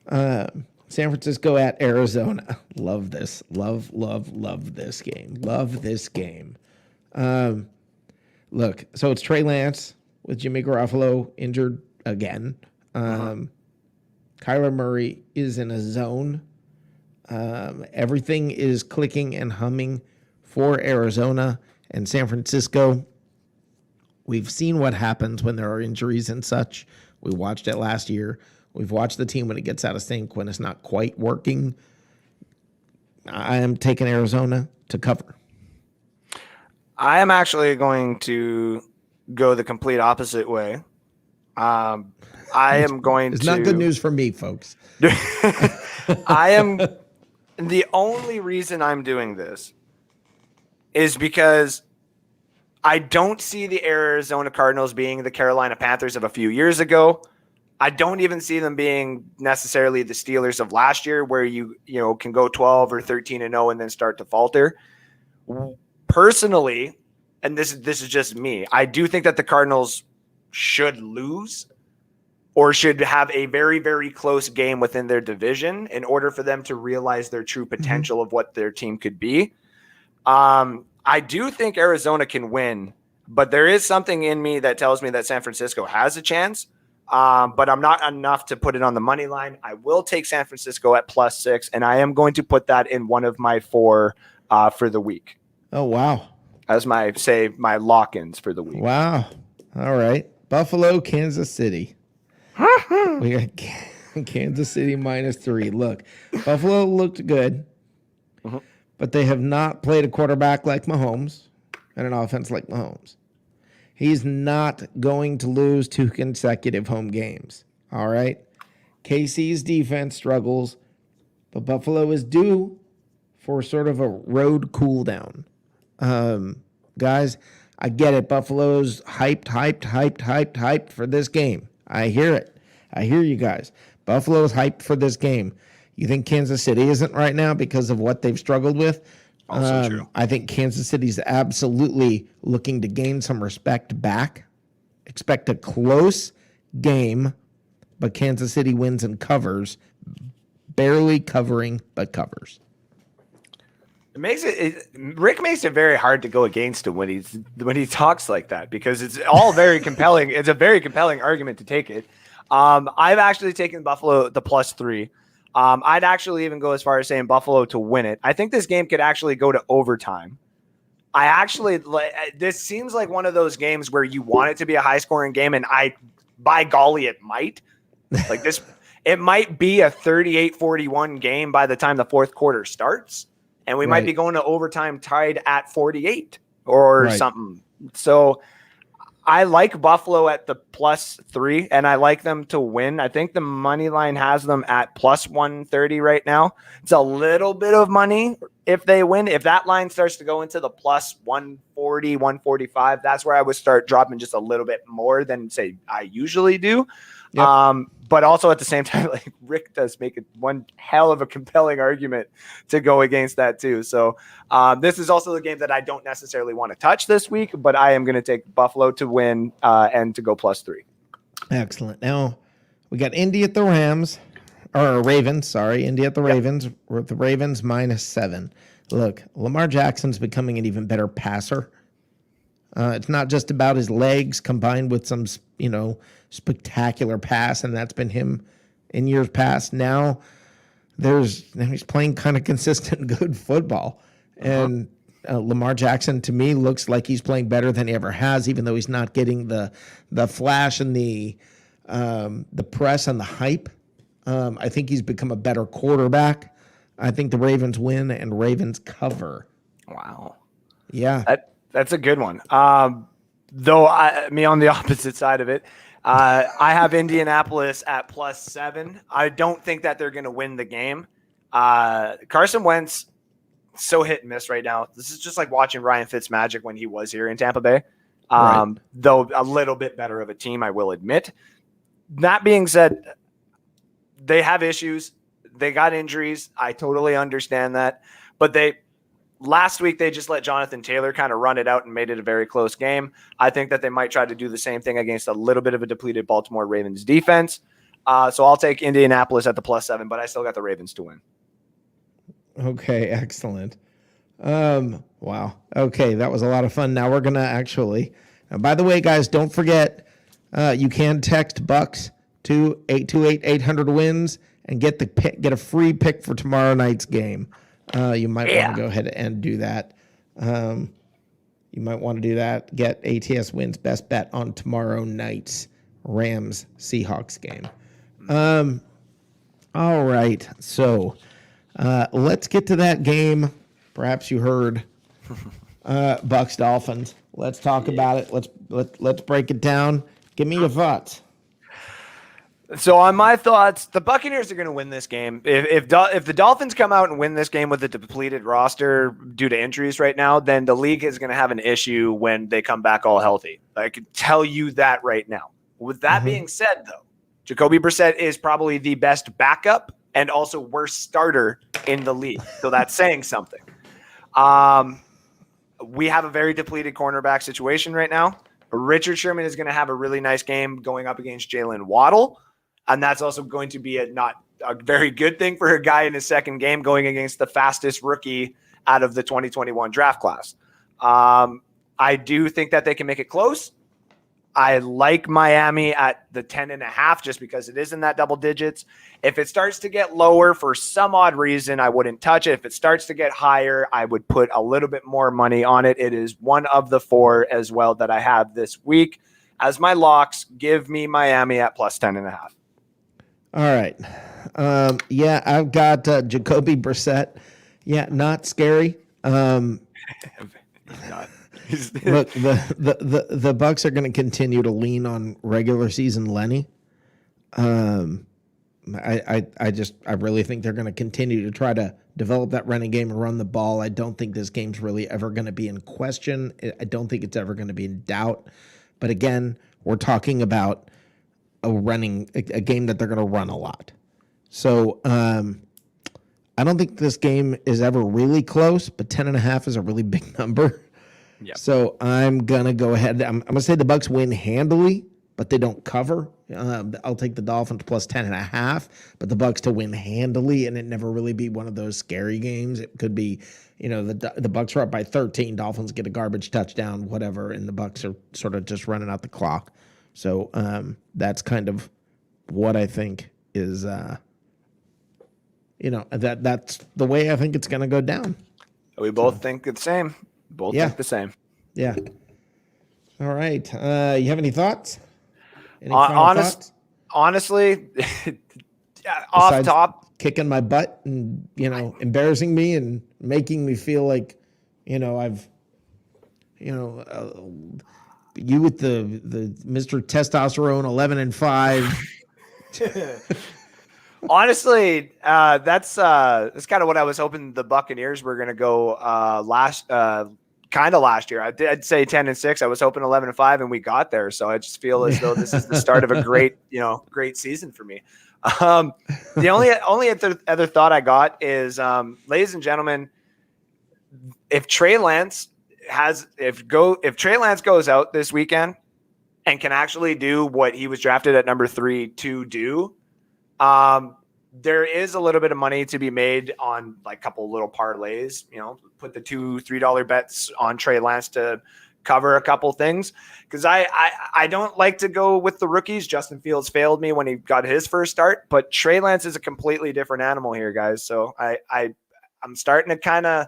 San Francisco at Arizona. Love this. Love this game. Love this game. Look, so it's Trey Lance with Jimmy Garoppolo injured again. Kyler Murray is in a zone. Everything is clicking and humming for Arizona and San Francisco. We've seen what happens when there are injuries and such. We watched it last year. We've watched the team when it gets out of sync, when it's not quite working. I am taking Arizona to cover. I am actually going to go the complete opposite way. I am going to... It's not good news for me, folks. The only reason I'm doing this is because I don't see the Arizona Cardinals being the Carolina Panthers of a few years ago. I don't even see them being necessarily the Steelers of last year where you can go 12 or 13-0 and then start to falter. Personally, and this is just me, I do think that the Cardinals should lose or should have a very, very close game within their division in order for them to realize their true potential of what their team could be. I do think Arizona can win, but there is something in me that tells me that San Francisco has a chance, but I'm not enough to put it on the money line. I will take San Francisco at +6, and I am going to put that in one of my 4 for the week. Oh, wow. As my lock-ins for the week. Wow. All right. Buffalo, Kansas City. We got Kansas City -3. Look, Buffalo looked good, but they have not played a quarterback like Mahomes and an offense like Mahomes. He's not going to lose 2 consecutive home games. All right. KC's defense struggles, but Buffalo is due for sort of a road cool down. Guys, I get it. Buffalo's hyped for this game. I hear it. I hear you guys. Buffalo's hyped for this game. You think Kansas City isn't right now because of what they've struggled with? Also true. I think Kansas City's absolutely looking to gain some respect back. Expect a close game, but Kansas City wins and covers. Barely covering, but covers. Rick makes it very hard to go against him when he talks like that, because it's all very compelling. It's a very compelling argument to take it. I've actually taken Buffalo the +3. I'd actually even go as far as saying Buffalo to win it. I think this game could actually go to overtime. This seems like one of those games where you want it to be a high scoring game, and by golly, it might. Like this, it might be a 38-41 game by the time the fourth quarter starts. And we might be going to overtime tied at 48 or something. So I like Buffalo at the +3, and I like them to win. I think the money line has them at +130 right now. It's a little bit of money if they win. If that line starts to go into the +140, 145, that's where I would start dropping just a little bit more than, say, I usually do. Yep. But also at the same time, like Rick does make it one hell of a compelling argument to go against that too. So this is also the game that I don't necessarily want to touch this week, but I am going to take Buffalo to win and to go +3. Excellent. Now we got Indy at the Ravens. Indy at the Ravens. We're at the Ravens -7. Look, Lamar Jackson's becoming an even better passer. It's not just about his legs combined with some, spectacular pass, and that's been him in years past. Now he's playing kind of consistent, good football. And Lamar Jackson, to me, looks like he's playing better than he ever has, even though he's not getting the flash and the press and the hype. I think he's become a better quarterback. I think the Ravens win and Ravens cover. Wow. Yeah. That's a good one. Though me on the opposite side of it, I have Indianapolis at +7. I don't think that they're going to win the game. Carson Wentz, so hit and miss right now. This is just like watching Ryan Fitzmagic when he was here in Tampa Bay. Though a little bit better of a team, I will admit. That being said, they have issues. They got injuries. I totally understand that. But last week, they just let Jonathan Taylor kind of run it out and made it a very close game. I think that they might try to do the same thing against a little bit of a depleted Baltimore Ravens defense. So I'll take Indianapolis at the +7, but I still got the Ravens to win. Okay, excellent. Wow. Okay, that was a lot of fun. Now we're going to actually, by the way, guys, don't forget, you can text Bucks to 828-800-WINS and get a free pick for tomorrow night's game. You might want to go ahead and do that. You might want to do that. Get ATS Wins best bet on tomorrow night's Rams-Seahawks game. All right. So let's get to that game. Perhaps you heard Bucks Dolphins. Let's talk about it. Let's break it down. Give me your thoughts. So on my thoughts, the Buccaneers are going to win this game. If the Dolphins come out and win this game with a depleted roster due to injuries right now, then the league is going to have an issue when they come back all healthy. I can tell you that right now. With that being said, though, Jacoby Brissett is probably the best backup and also worst starter in the league. So that's saying something. We have a very depleted cornerback situation right now. Richard Sherman is going to have a really nice game going up against Jalen Waddle. And that's also going to be not a very good thing for a guy in his second game going against the fastest rookie out of the 2021 draft class. I do think that they can make it close. I like Miami at the 10.5 just because it is in that double digits. If it starts to get lower for some odd reason, I wouldn't touch it. If it starts to get higher, I would put a little bit more money on it. It is one of the 4 as well that I have this week. as my locks, give me Miami at plus 10.5. All right. Yeah, I've got Jacoby Brissett. Yeah, not scary. Not. Look, the Bucks are going to continue to lean on regular season Lenny. I really think they're going to continue to try to develop that running game and run the ball. I don't think this game's really ever going to be in question. I don't think it's ever going to be in doubt. But again, we're talking about a game that they're going to run a lot. So I don't think this game is ever really close, but 10.5 is a really big number. Yep. So I'm going to go ahead. I'm going to say the Bucks win handily, but they don't cover. I'll take the Dolphins plus 10.5, but the Bucks to win handily, and it never really be one of those scary games. It could be, the Bucks are up by 13, Dolphins get a garbage touchdown, whatever, and the Bucks are sort of just running out the clock. So that's kind of what I think is, that's the way I think it's going to go down. We both think the same. Think the same. Yeah. All right. You have any thoughts? Any final thoughts? Honestly, off Besides top, kicking my butt and embarrassing me and making me feel like I've you with the Mr. Testosterone 11-5. honestly, that's kind of what I was hoping the Buccaneers were going to go last year. I'd say 10-6. I was hoping 11-5, and we got there. So I just feel as though this is the start of a great season for me. The only other thought I got is, ladies and gentlemen, if Trey Lance goes out this weekend and can actually do what he was drafted at number 3 to do, there is a little bit of money to be made on like a couple little parlays, put the $2-3 bets on Trey Lance to cover a couple things. Cause I don't like to go with the rookies. Justin Fields failed me when he got his first start, but Trey Lance is a completely different animal here, guys. So I'm starting to kind of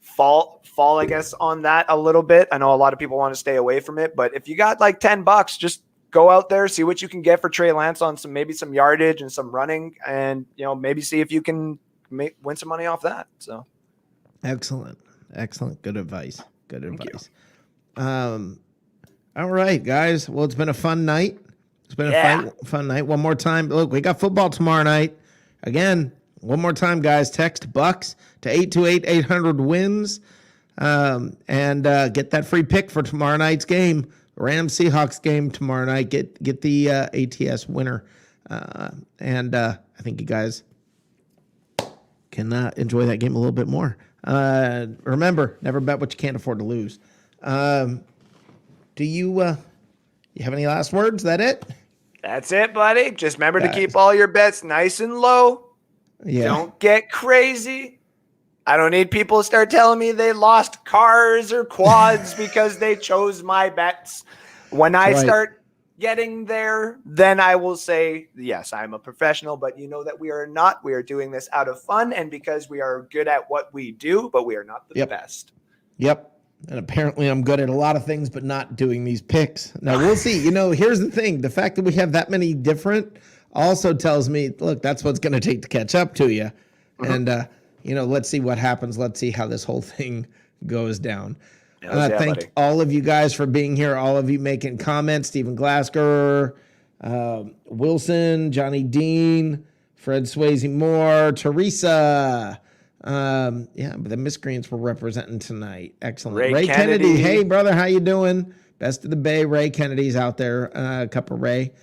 fall, I guess, on that a little bit. I know a lot of people want to stay away from it, but if you got like $10, just go out there, see what you can get for Trey Lance on some yardage and some running, and maybe see if you can win some money off that. So, excellent, good advice. All right, guys. Well, it's been a fun night. It's been a fun night. One more time, look, we got football tomorrow night. Again, one more time, guys. Text Bucks to 828-800-WINS, and get that free pick for tomorrow night's game. Rams Seahawks game tomorrow night. Get the ATS winner, and I think you guys can enjoy that game a little bit more. Remember, never bet what you can't afford to lose. Do you have any last words? Is that it? That's it, buddy. Just remember to keep all your bets nice and low. Yeah. Don't get crazy. I don't need people to start telling me they lost cars or quads because they chose my bets. When I start getting there, then I will say, yes, I'm a professional, but you know that we are not. We are doing this out of fun and because we are good at what we do, but we are not the best. Yep. And apparently I'm good at a lot of things, but not doing these picks. Now we'll see. Here's the thing. The fact that we have that many different also tells me, look, that's what's going to take to catch up to you. And, let's see what happens. Let's see how this whole thing goes down. Thank all of you guys for being here. All of you making comments. Stephen Glasker, Wilson, Johnny Dean, Fred Swayze Moore, Teresa. But the Miscreants were representing tonight. Excellent. Ray Kennedy. Hey, brother, how you doing? Best of the Bay. Ray Kennedy's out there. Cup of Ray.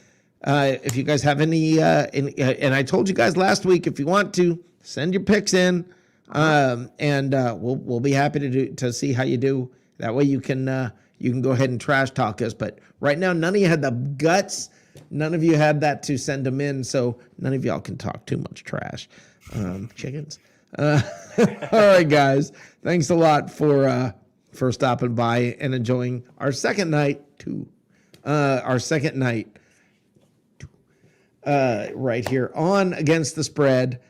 If you guys have any, and I told you guys last week, if you want to send your picks in, and we'll be happy to see how you do. That way you can go ahead and trash talk us. But right now, none of you had the guts. None of you had that to send them in, so none of y'all can talk too much trash. Chickens. All right, guys. Thanks a lot for stopping by and enjoying our second night. Right here on Against the Spread.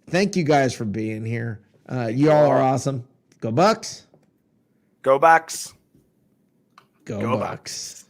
Thank you guys for being here. You all are awesome. Go Bucks. Go Bucks. Go Bucks.